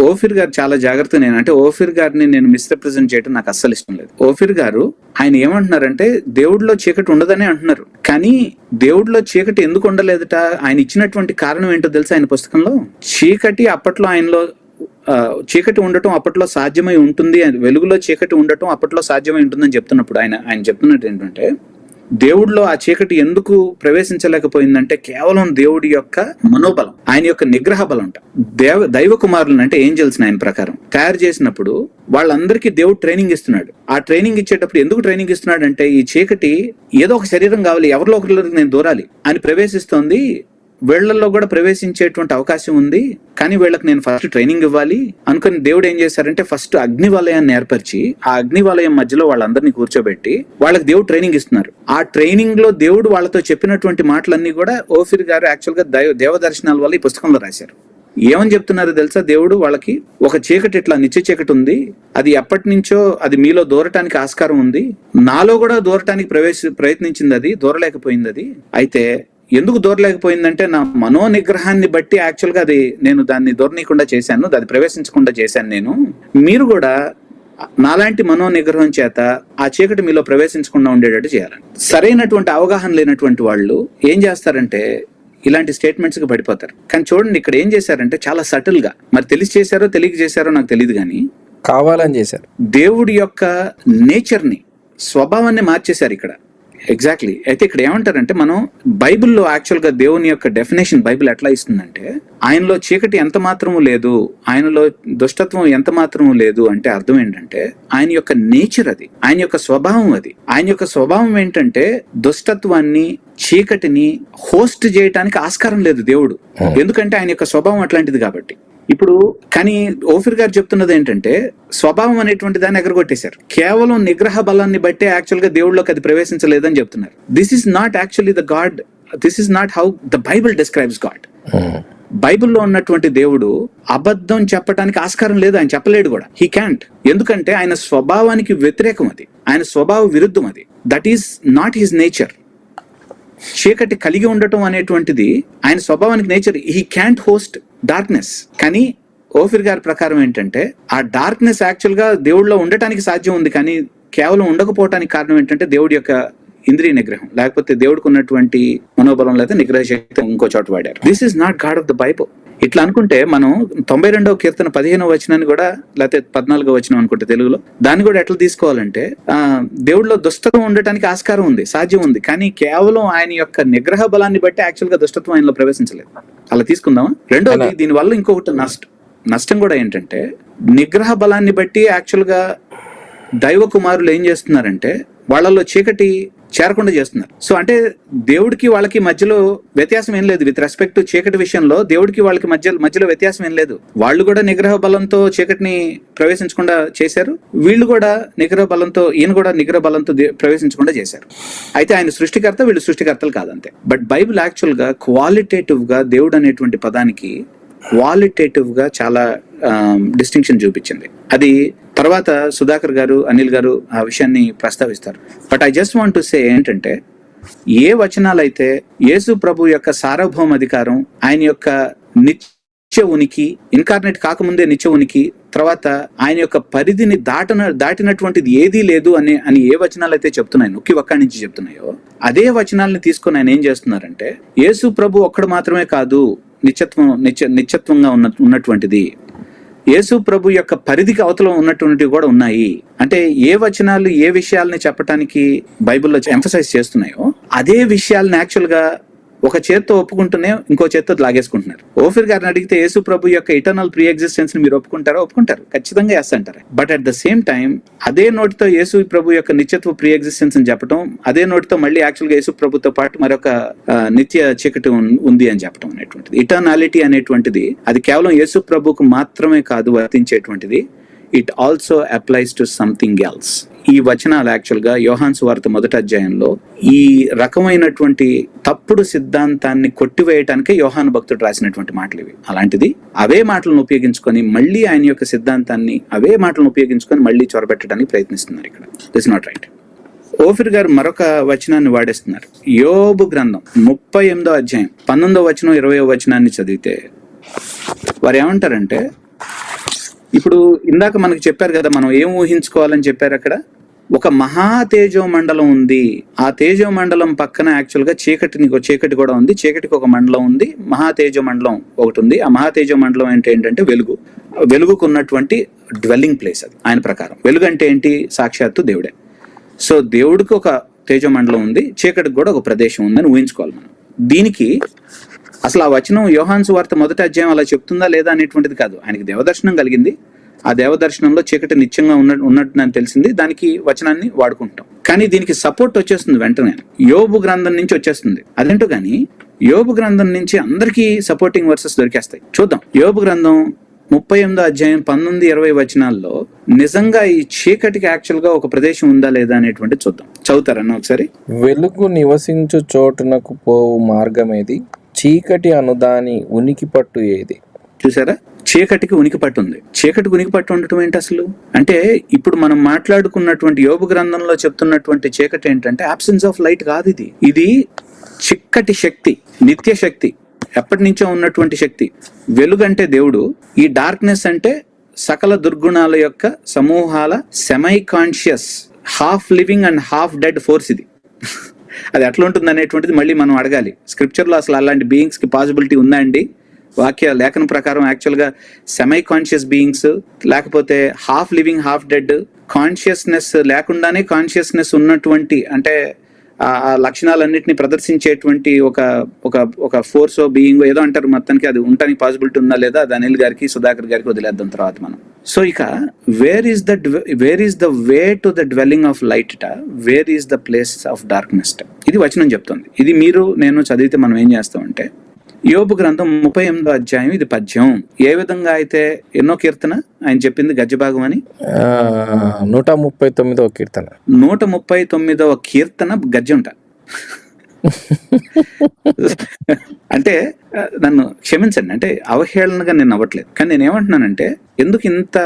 ఓఫీర్ గారు చాలా జాగ్రత్త. అంటే ఓఫీర్ గారిని నేను మిస్రిప్రజెంట్ చేయడం నాకు అస్సలు ఇష్టం లేదు. ఓఫీర్ గారు ఆయన ఏమంటున్నారంటే దేవుడిలో చీకటి ఉండదనే అంటున్నారు. కానీ దేవుడిలో చీకటి ఎందుకు ఉండలేదట? ఆయన ఇచ్చినటువంటి కారణం ఏంటో తెలుసా? ఆయన పుస్తకంలో చీకటి అప్పట్లో ఆయనలో చీకటి ఉండటం అప్పట్లో సాధ్యమై ఉంటుంది, వెలుగులో చీకటి ఉండటం అప్పట్లో సాధ్యమై ఉంటుందని చెప్తున్నప్పుడు ఆయన చెప్తున్నట్టు ఏంటంటే దేవుడిలో ఆ చీకటి ఎందుకు ప్రవేశించలేకపోయిందంటే కేవలం దేవుడి యొక్క మనోబలం, ఆయన యొక్క నిగ్రహ బలం అంట. దైవ కుమారులను అంటే ఏంజల్స్ ఆయన ప్రకారం తయారు చేసినప్పుడు వాళ్ళందరికీ దేవుడు ట్రైనింగ్ ఇస్తున్నాడు. ఆ ట్రైనింగ్ ఇచ్చేటప్పుడు ఎందుకు ట్రైనింగ్ ఇస్తున్నాడు అంటే ఈ చీకటి ఏదో ఒక శరీరం కావాలి, ఎవరిలో ఒకరికి నేను దూరాలి అని ప్రవేశిస్తోంది. వీళ్లలో కూడా ప్రవేశించేటువంటి అవకాశం ఉంది, కానీ వీళ్ళకి నేను ఫస్ట్ ట్రైనింగ్ ఇవ్వాలి అనుకుని దేవుడు ఏం చేశారంటే ఫస్ట్ అగ్నివలయాన్ని ఏర్పరిచి ఆ అగ్నివలయం మధ్యలో వాళ్ళందరినీ కూర్చోబెట్టి వాళ్ళకి దేవుడు ట్రైనింగ్ ఇస్తున్నారు. ఆ ట్రైనింగ్ లో దేవుడు వాళ్ళతో చెప్పినటువంటి మాటలన్నీ కూడా ఓఫీర్ గారు యాక్చువల్ గా దేవదర్శనాల వల్ల ఈ పుస్తకంలో రాశారు. ఏమని చెప్తున్నారు తెలుసా? దేవుడు వాళ్ళకి ఒక చీకటి, ఇట్లా నిత్య చీకటి ఉంది, అది ఎప్పటి నుంచో అది మీలో దూరటానికి ఆస్కారం ఉంది, నాలో కూడా దూరటానికి ప్రయత్నించింది, అది దూరలేకపోయింది. అది అయితే ఎందుకు దూరలేకపోయిందంటే నా మనో నిగ్రహాన్ని బట్టి యాక్చువల్ గా అది నేను దాన్ని దూరనీయకుండా చేశాను, అది ప్రవేశించకుండా చేశాను నేను. మీరు కూడా నాలాంటి మనో నిగ్రహం చేత ఆ చీకటి మీలో ప్రవేశించకుండా ఉండేటట్టు చేయాలని. సరైనటువంటి అవగాహన లేనటువంటి వాళ్ళు ఏం చేస్తారంటే ఇలాంటి స్టేట్మెంట్స్ కి పడిపోతారు. కానీ చూడండి ఇక్కడ ఏం చేశారంటే చాలా సటిల్ గా, మరి తెలిసి చేశారో తెలియక చేశారో నాకు తెలియదు కానీ కావాలని చేశారు. దేవుడి యొక్క నేచర్ ని, స్వభావాన్ని మార్చేశారు ఇక్కడ. ఎగ్జాక్ట్లీ. అయితే ఇక్కడ ఏమంటారంటే, మనం బైబిల్లో యాక్చువల్ గా దేవుని యొక్క డెఫినేషన్ బైబిల్ ఎట్లా ఇస్తుందంటే, ఆయనలో చీకటి ఎంత మాత్రము లేదు, ఆయనలో దుష్టత్వం ఎంత మాత్రము లేదు అంటే అర్థం ఏంటంటే ఆయన యొక్క నేచర్ అది, ఆయన యొక్క స్వభావం అది. ఆయన యొక్క స్వభావం ఏంటంటే దుష్టత్వాన్ని, చీకటిని హోస్ట్ చేయడానికి ఆస్కారం లేదు దేవుడు, ఎందుకంటే ఆయన యొక్క స్వభావం అట్లాంటిది కాబట్టి. ఇప్పుడు కానీ ఓఫిర్ గారు చెప్తున్నది ఏంటంటే, స్వభావం అనేటువంటి దాన్ని ఎగరగొట్టేశారు. కేవలం నిగ్రహ బలాన్ని బట్టే యాక్చువల్ గా దేవుళ్ళలోకి అది ప్రవేశించలేదని చెప్తున్నారు. This is not actually the God, this is not how the Bible describes God. బైబిల్లో ఉన్నటువంటి దేవుడు అబద్ధం చెప్పడానికి ఆస్కారం లేదు, ఆయన చెప్పలేడు కూడా. He can't. ఎందుకంటే ఆయన స్వభావానికి వ్యతిరేకం అది, ఆయన స్వభావ విరుద్ధం అది. That is not his nature. చీకటి కలిగి ఉండటం అనేటువంటిది ఆయన స్వభావానికి nature. He can't host darkness. కానీ ఓఫిర్ గారి ప్రకారం ఏంటంటే, ఆ డార్క్నెస్ యాక్చువల్ గా దేవుడిలో ఉండటానికి సాధ్యం ఉంది, కానీ కేవలం ఉండకపోవటానికి కారణం ఏంటంటే దేవుడి యొక్క ఇంద్రియ నిగ్రహం, లేకపోతే దేవుడికి ఉన్నటువంటి మనోబలం లేదా నిగ్రహ శక్తి ఇంకో చోట వాడారు. This is not God of the Bible. ఇట్లా అనుకుంటే మనం 92వ కీర్తన 15వ వచనాన్ని కూడా, లేకపోతే 14వ వచనం అనుకుంటే తెలుగులో, దాన్ని కూడా ఎట్లా తీసుకోవాలంటే, దేవుడిలో దుష్టత్వం ఉండటానికి ఆస్కారం ఉంది, సాధ్యం ఉంది, కానీ కేవలం ఆయన యొక్క నిగ్రహ బలాన్ని బట్టి యాక్చువల్ గా దుష్టత్వం ఆయనలో ప్రవేశించలేదు. అలా తీసుకుందామా? రెండోది, దీని వల్ల ఇంకొకటి నష్టం కూడా ఏంటంటే, నిగ్రహ బలాన్ని బట్టి యాక్చువల్ గా దైవ కుమారులు ఏం చేస్తున్నారంటే వాళ్ళలో చీకటి చేరకుండా చేస్తున్నారు. సో అంటే దేవుడికి వాళ్ళకి మధ్యలో వ్యత్యాసం ఏం లేదు. విత్ రెస్పెక్ట్ టు చీకటి విషయంలో దేవుడికి వాళ్ళకి మధ్యలో వ్యత్యాసం ఏం లేదు. వాళ్ళు కూడా నిగ్రహ బలంతో చీకటిని ప్రవేశించకుండా చేశారు, వీళ్ళు కూడా నిగ్రహ బలంతో, ఈయన కూడా నిగ్రహ బలంతో ప్రవేశించకుండా చేశారు. అయితే ఆయన సృష్టికర్త, వీళ్ళు సృష్టికర్తలు కాదంతే. బట్ బైబిల్ యాక్చువల్ గా క్వాలిటేటివ్ గా దేవుడు అనేటువంటి పదానికి క్వాలిటేటివ్ గా చాలా డిస్టింక్షన్ చూపించింది. అది తర్వాత సుధాకర్ గారు, అనిల్ గారు ఆ విషయాన్ని ప్రస్తావిస్తారు. But I just want to say ఏంటంటే, ఏ వచనాలైతే యేసు ప్రభు యొక్క సార్వభౌమ అధికారం, ఆయన యొక్క నిత్య ఉనికి, ఇన్కార్నేట్ కాకముందే నిత్య ఉనికి, తర్వాత ఆయన యొక్క పరిధిని దాటినటువంటిది ఏదీ లేదు అని ఏ వచనాలు అయితే చెప్తున్నాయి, నొక్కి ఒక్కడి నుంచి చెప్తున్నాయో, అదే వచనాలని తీసుకొని ఆయన ఏం చేస్తున్నారంటే, యేసు ప్రభు ఒక్కడు మాత్రమే కాదు నిత్యత్వంగా ఉన్నటువంటిది, యేసు ప్రభు యొక్క పరిధికి అవతల ఉన్నటువంటివి కూడా ఉన్నాయి. అంటే ఏ వచనాలు ఏ విషయాలని చెప్పడానికి బైబిల్లో ఎంఫసైజ్ చేస్తున్నాయో అదే విషయాలను యాక్చువల్ గా ఒక చేత్తో ఒప్పుకుంటూనే ఇంకో చేత్తో లాగేసుకుంటున్నారు. ఓఫిర్ గారిని అడిగితే యేసు ప్రభు యొక్క ఇటర్నల్ ప్రీ ఎగ్జిస్టెన్స్ ని మీరు ఒప్పుకుంటారో? ఒప్పుకుంటారు, ఖచ్చితంగా ఎస్ అంటారు. But at the same time అదే నోటితో యేసు ప్రభు యొక్క నిత్యత్వ ప్రీ ఎగ్జిస్టెన్స్ అని చెప్పడం, అదే నోటితో మళ్ళీ యాక్చువల్ గా యేసు ప్రభుతో పాటు మరొక నిత్య చీకటి ఉంది అని చెప్పడం అనేటువంటిది, ఇటర్నాలిటీ అనేటువంటిది, అది కేవలం యేసు ప్రభుకు మాత్రమే కాదు వర్తించేటువంటిది. It also applies to something else. ఈ వచనాలు యాక్చువల్ గా యోహాను సువార్త 1వ అధ్యాయంలో ఈ రకమైనటువంటి తప్పుడు సిద్ధాంతాన్ని కొట్టివేయటానికే యోహాను భక్తుడు రాసినటువంటి మాటలు ఇవి. అలాంటిది అవే మాటలను ఉపయోగించుకొని మళ్ళీ ఆయన యొక్క సిద్ధాంతాన్ని అవే మాటలను ఉపయోగించుకొని మళ్ళీ చొరబెట్టడానికి ప్రయత్నిస్తున్నారు. ఇక్కడ దిస్ నాట్ రైట్. ఓఫిర్ గారు మరొక వచనాన్ని వాడేస్తున్నారు. యోబు గ్రంథం 38వ అధ్యాయం 19వ వచనం 20వ వచనాన్ని చదివితే వారు ఏమంటారంటే, ఇప్పుడు ఇందాక మనకు చెప్పారు కదా, మనం ఏం ఊహించుకోవాలని చెప్పారు అక్కడ, ఒక మహా తేజో మండలం ఉంది, ఆ తేజో మండలం పక్కన యాక్చువల్ గా చీకటి కూడా ఉంది, చీకటికి ఒక మండలం ఉంది, మహా తేజో మండలం ఒకటి ఉంది. ఆ మహా తేజో మండలం ఏంటంటే వెలుగుకు ఉన్నటువంటి డ్వెల్లింగ్ ప్లేస్. అది ఆయన ప్రకారం వెలుగు అంటే ఏంటి? సాక్షాత్తు దేవుడే. సో దేవుడికి ఒక తేజో మండలం ఉంది, చీకటికి కూడా ఒక ప్రదేశం ఉందని ఊహించుకోవాలి మనం. దీనికి అసలు ఆ వచనం యోహాను సువార్త 1వ అధ్యాయం అలా చెప్తుందా లేదా అనేటువంటిది కాదు. ఆయనకి దేవదర్శనం కలిగింది, ఆ దేవదర్శనంలో చీకటి నిత్యంగా ఉన్నట్టు నాకు తెలిసింది, దానికి వచనాన్ని వాడుకుంటాం. కానీ దీనికి సపోర్ట్ వచ్చేస్తుంది వెంటనే, యోబు గ్రంథం నుంచి వచ్చేస్తుంది. అదేంటో కానీ యోబు గ్రంథం నుంచి అందరికీ సపోర్టింగ్ వర్సెస్ దొరికేస్తాయి. చూద్దాం. యోబు గ్రంథం 38వ అధ్యాయం 19-20 వచనాల్లో నిజంగా ఈ చీకటికి యాక్చువల్ గా ఒక ప్రదేశం ఉందా లేదా అనేటువంటి చూద్దాం. చదువుతారన్న ఒకసారి. వెలుగు నివసించు చోటునకు పోవు మార్గమేది, చీకటి అనుదాని ఉనికి పట్టు ఏది? చూసారా, చీకటికి ఉనికి పట్టు ఉంది. చీకటికి ఉనికి పట్టు ఉండటం ఏంటి అసలు అంటే, ఇప్పుడు మనం మాట్లాడుకున్నటువంటి యోబు గ్రంథంలో చెప్తున్నటువంటి చీకటి ఏంటంటే అబ్సెన్స్ ఆఫ్ లైట్ కాదు. ఇది చిక్కటి శక్తి, నిత్య శక్తి, ఎప్పటి నుంచో ఉన్నటువంటి శక్తి. వెలుగు అంటే దేవుడు, ఈ డార్క్నెస్ అంటే సకల దుర్గుణాల యొక్క సమూహాల semi conscious, half living and half dead force ఇది. అది ఎట్లా ఉంటుంది అనేటువంటిది మళ్ళీ మనం అడగాలి. స్క్రిప్చర్లో అసలు అలాంటి బీయింగ్స్కి పాసిబిలిటీ ఉందా అండి? వాక్య లేఖన ప్రకారం యాక్చువల్గా సెమై కాన్షియస్ బీయింగ్స్, లేకపోతే half living half dead, consciousness లేకుండానే కాన్షియస్నెస్ ఉన్నటువంటి, అంటే ఆ లక్షణాలన్నింటినీ ప్రదర్శించేటువంటి ఒక ఫోర్స్ బీయింగ్ ఏదో అంటారు, మొత్తానికి అది ఉండడానికి పాసిబిలిటీ ఉందా లేదా అది అనిల్ గారికి సుధాకర్ గారికి వదిలేద్దాం తర్వాత మనం. సో ఇక where is the way to the dwelling of light, where is the place of darkness, ఇది వచనం చెప్తుంది. ఇది మీరు నేను చదివితే మనం ఏం చేస్తామంటే, యోబు గ్రంథం 38వ అధ్యాయం, ఇది పద్యం. ఏ విధంగా అయితే ఎన్నో కీర్తన ఆయన చెప్పింది గద్యభాగం అని, 139వ కీర్తన, 139వ కీర్తన గద్యంట. అంటే నన్ను క్షమించండి, అంటే అవహేళనగా నేను అవ్వట్లేదు, కానీ నేను ఏమంటున్నానంటే ఎందుకు ఇంత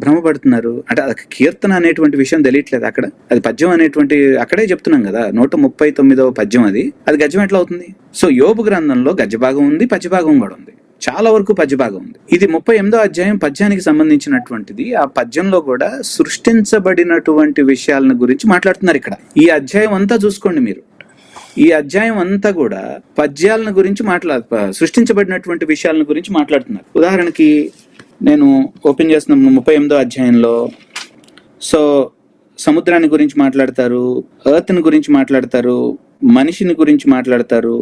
భ్రమపడుతున్నారు అంటే, అది కీర్తన అనేటువంటి విషయం తెలియట్లేదు అక్కడ, అది పద్యం అనేటువంటి అక్కడే చెప్తున్నాం కదా, 139వ పద్యం, అది గద్యం ఎట్లా అవుతుంది? సో యోబు గ్రంథంలో గద్యభాగం ఉంది, పద్యభాగం కూడా ఉంది, చాలా వరకు పద్యభాగం ఉంది. ఇది 38వ అధ్యాయం పద్యానికి సంబంధించినటువంటిది. ఆ పద్యంలో కూడా సృష్టించబడినటువంటి విషయాలను గురించి మాట్లాడుతున్నారు ఇక్కడ. ఈ అధ్యాయం అంతా చూసుకోండి మీరు, ఈ అధ్యాయం అంతా కూడా పద్యాలను గురించి సృష్టించబడినటువంటి విషయాలను గురించి మాట్లాడుతున్నారు. ఉదాహరణకి నేను ఓపెన్ చేస్తున్న 38వ అధ్యాయంలో, సో సముద్రాన్ని గురించి మాట్లాడతారు, ఎర్త్ని గురించి మాట్లాడతారు, మనిషిని గురించి మాట్లాడతారు,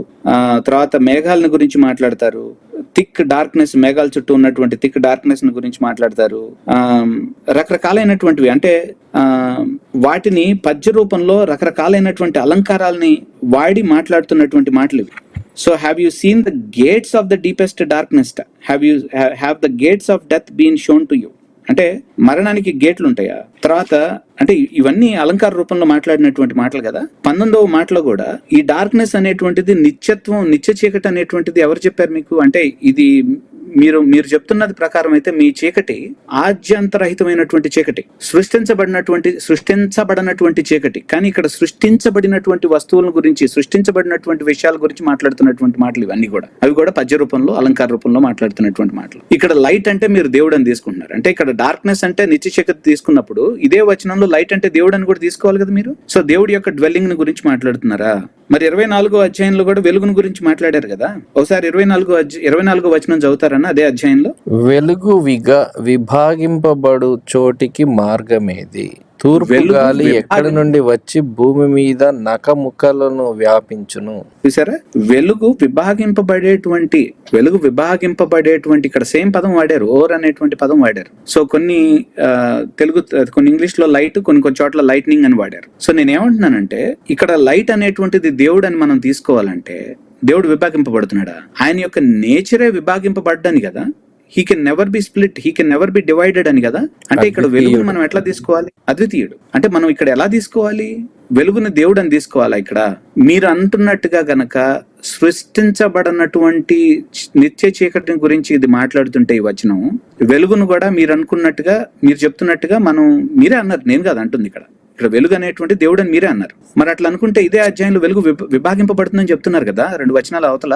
తర్వాత మేఘాలను గురించి మాట్లాడతారు, థిక్ డార్క్నెస్, మేఘాల చుట్టూ ఉన్నటువంటి థిక్ డార్క్నెస్ గురించి మాట్లాడతారు, రకరకాలైనటువంటివి, అంటే వాటిని పద్య రూపంలో రకరకాలైనటువంటి అలంకారాలని వాడి మాట్లాడుతున్నటువంటి మాటలు. So have you seen the gates of the deepest darkness, have the gates of death been shown to you, అంటే మరణానికి గేట్లు ఉంటాయా? తర్వాత అంటే ఇవన్నీ అలంకార రూపంలో మాట్లాడినటువంటి మాటలు కదా. 19వ మాటలో కూడా ఈ డార్క్నెస్ అనేటువంటిది నిత్యత్వం, నిత్య చీకటి అనేటువంటిది ఎవరు చెప్పారు మీకు? అంటే ఇది మీరు చెప్తున్నది ప్రకారం అయితే మీ చీకటి ఆద్యంతరహితమైనటువంటి చీకటి, సృష్టించబడినటువంటి చీకటి. కానీ ఇక్కడ సృష్టించబడినటువంటి వస్తువుల గురించి, సృష్టించబడినటువంటి విషయాల గురించి మాట్లాడుతున్నటువంటి మాటలు ఇవన్నీ కూడా, అవి కూడా పద్య రూపంలో, అలంకార రూపంలో మాట్లాడుతున్నటువంటి మాటలు. ఇక్కడ లైట్ అంటే మీరు దేవుడు అని తీసుకుంటున్నారు, అంటే ఇక్కడ డార్క్నెస్ అంటే నిత్య చీకటి తీసుకున్నప్పుడు ఇదే వచనంలో లైట్ అంటే దేవుడు అని కూడా తీసుకోవాలి కదా మీరు. సో దేవుడి యొక్క డ్వెల్లింగ్ ని గురించి మాట్లాడుతున్నారా? మరి 24వ అధ్యాయంలో కూడా వెలుగును గురించి మాట్లాడారు కదా. ఒకసారి 24వ వచనం చదువుతారన్న అదే అధ్యాయంలో. వెలుగు విభాగింపబడు చోటికి మార్గమేది, తూర్పు గాలి ఎక్కడి నుండి వచ్చి భూమి మీద నకముకలను వ్యాపించును. చూసారా, వెలుగు విభాగింపబడేటువంటి ఇక్కడ సేమ్ పదం వాడారు, ఓర్ అనేటువంటి పదం వాడారు. సో కొన్ని ఇంగ్లీష్ లో లైట్, కొన్ని చోట్ల లైట్నింగ్ అని వాడారు. సో నేను ఏమంటున్నానంటే ఇక్కడ లైట్ అనేటువంటిది దేవుడు అని మనం తీసుకోవాలంటే దేవుడు విభాగింపబడుతున్నాడా? ఆయన యొక్క నేచరే విభాగింపబడ్డాని కదా. He can never be split, he can never be divided అని కదా. అంటే ఇక్కడ వెలుగును మనం ఎట్లా తీసుకోవాలి? అద్వితీయుడు. అంటే మనం ఇక్కడ ఎలా తీసుకోవాలి? వెలుగుని దేవుడు అని తీసుకోవాలా? ఇక్కడ మీరు అంటున్నట్టుగా గనక సృష్టించబడినటువంటి నిత్య చీకటిని గురించి ఇది మాట్లాడుతుంటే ఈ వచనం, వెలుగును కూడా మీరు అనుకున్నట్టుగా, మీరు చెప్తున్నట్టుగా మీరే అన్నారు, నేను కాదు అంటుంది ఇక్కడ వెలుగు అనేటువంటి దేవుడు అని మీరే అన్నారు. మరి అట్లా అనుకుంటే ఇదే అధ్యాయంలో వెలుగు విభాగింపబడుతుందని చెప్తున్నారు కదా 2 వచనాల అవతల.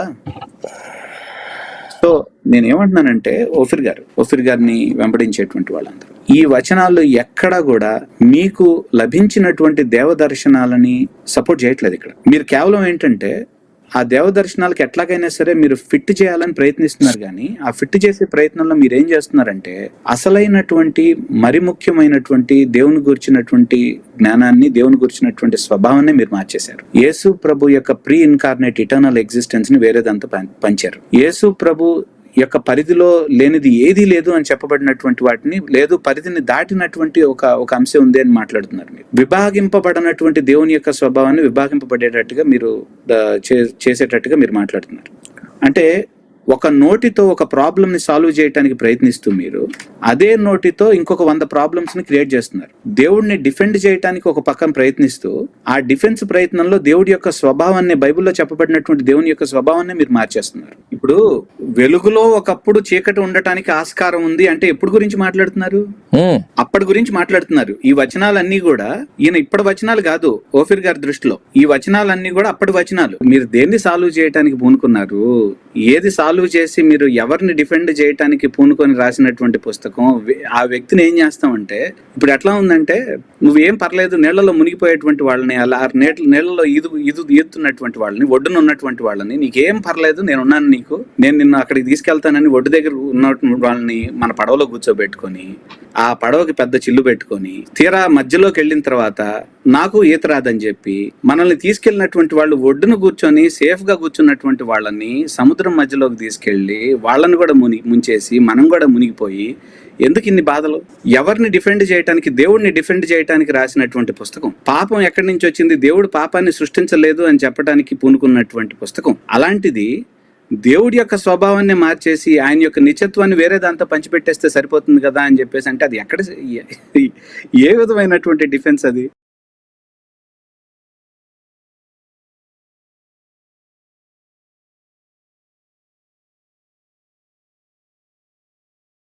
సో నేనేమంటున్నానంటే ఓఫిర్ గారిని వెంబడించేటువంటి వాళ్ళందరూ ఈ వచనాల్లో ఎక్కడా కూడా మీకు లభించినటువంటి దేవ దర్శనాలని సపోర్ట్ చేయట్లేదు. ఇక్కడ మీరు కేవలం ఏంటంటే ఆ దేవ దర్శనాలకు ఎట్లాగైనా సరే మీరు ఫిట్ చేయాలని ప్రయత్నిస్తున్నారు, కానీ ఆ ఫిట్ చేసే ప్రయత్నంలో మీరు ఏం చేస్తున్నారంటే అసలైనటువంటి మరి ముఖ్యమైనటువంటి దేవుని గురించినటువంటి జ్ఞానాన్ని, దేవుని గురించినటువంటి స్వభావాన్ని మీరు మార్చేశారు. యేసు ప్రభు యొక్క ప్రీ ఇన్కార్నేట్ ఇటర్నల్ ఎగ్జిస్టెన్స్ ని వేరేదంతా పంచారు. యేసు ప్రభు యొక్క పరిధిలో లేనిది ఏదీ లేదు అని చెప్పబడినటువంటి వాటిని, లేదు పరిధిని దాటినటువంటి ఒక అంశం ఉంది అని మాట్లాడుతున్నారు. మీరు విభాగింపబడినటువంటి దేవుని యొక్క స్వభావాన్ని విభాగింపబడేటట్టుగా మీరు చేసేటట్టుగా మీరు మాట్లాడుతున్నారు. అంటే ఒక నోటితో ఒక ప్రాబ్లమ్ ని సాల్వ్ చేయడానికి ప్రయత్నిస్తూ మీరు అదే నోటితో ఇంకొక 100 ప్రాబ్లమ్స్ ని క్రియేట్ చేస్తున్నారు. దేవుడిని డిఫెండ్ చేయడానికి ఒక పక్కన ప్రయత్నిస్తూ ఆ డిఫెన్స్ ప్రయత్నంలో దేవుడి యొక్క స్వభావాన్ని, బైబిల్లో చెప్పబడినటువంటి దేవుని యొక్క స్వభావాన్ని మీరు మార్చేస్తున్నారు. ఇప్పుడు ఇప్పుడు వెలుగులో ఒకప్పుడు చీకటి ఉండటానికి ఆస్కారం ఉంది అంటే ఎప్పుడు గురించి మాట్లాడుతున్నారు? ఉమ్, అప్పటి గురించి మాట్లాడుతున్నారు. ఈ వచనాలన్నీ కూడా ఈయన ఇప్పటి వచనాలు కాదు ఓఫీర్ గారి దృష్టిలో. ఈ వచనాలన్నీ కూడా అప్పటి వచనాలు. మీరు దేన్ని సాల్వ్ చేయటానికి పూనుకున్నారు? ఏది సాల్వ్ చేసి మీరు ఎవరిని డిఫెండ్ చేయటానికి పూనుకొని రాసినటువంటి పుస్తకం? ఆ వ్యక్తిని ఏం చేస్తామంటే, ఇప్పుడు ఎట్లా ఉందంటే, నువ్వేం పర్లేదు నీళ్లలో మునిగిపోయేటువంటి వాళ్ళని, అలా నీళ్లలో ఈదుతున్నటువంటి వాళ్ళని, ఒడ్డున ఉన్నటువంటి వాళ్ళని, నీకేం పర్లేదు నేనున్నాను నీకు, నేను నిన్ను అక్కడికి తీసుకెళ్తానని ఒడ్డు దగ్గర ఉన్నటువంటి వాళ్ళని మన పడవలో కూర్చోబెట్టుకొని, ఆ పడవకి పెద్ద చిల్లు పెట్టుకొని, తీరా మధ్యలోకి వెళ్ళిన తర్వాత నాకు ఈత రాదని చెప్పి మనల్ని తీసుకెళ్ళినటువంటి వాళ్ళు ఒడ్డును కూర్చొని సేఫ్ గా కూర్చున్నటువంటి వాళ్ళని సముద్రం మధ్యలోకి తీసుకెళ్లి వాళ్ళని కూడా ముంచేసి మనం కూడా మునిగిపోయి ఎందుకు ఇన్ని బాధలు? ఎవరిని డిఫెండ్ చేయడానికి? దేవుడిని డిఫెండ్ చేయడానికి రాసినటువంటి పుస్తకం. పాపం ఎక్కడి నుంచి వచ్చింది? దేవుడు పాపాన్ని సృష్టించలేదు అని చెప్పడానికి పూనుకున్నటువంటి పుస్తకం. అలాంటిది దేవుడి యొక్క స్వభావాన్ని మార్చేసి ఆయన యొక్క నిత్యత్వాన్ని వేరే దాంతో పంచిపెట్టేస్తే సరిపోతుంది కదా అని చెప్పేసి అంటే అది ఎక్కడ, ఏ విధమైనటువంటి డిఫెన్స్ అది?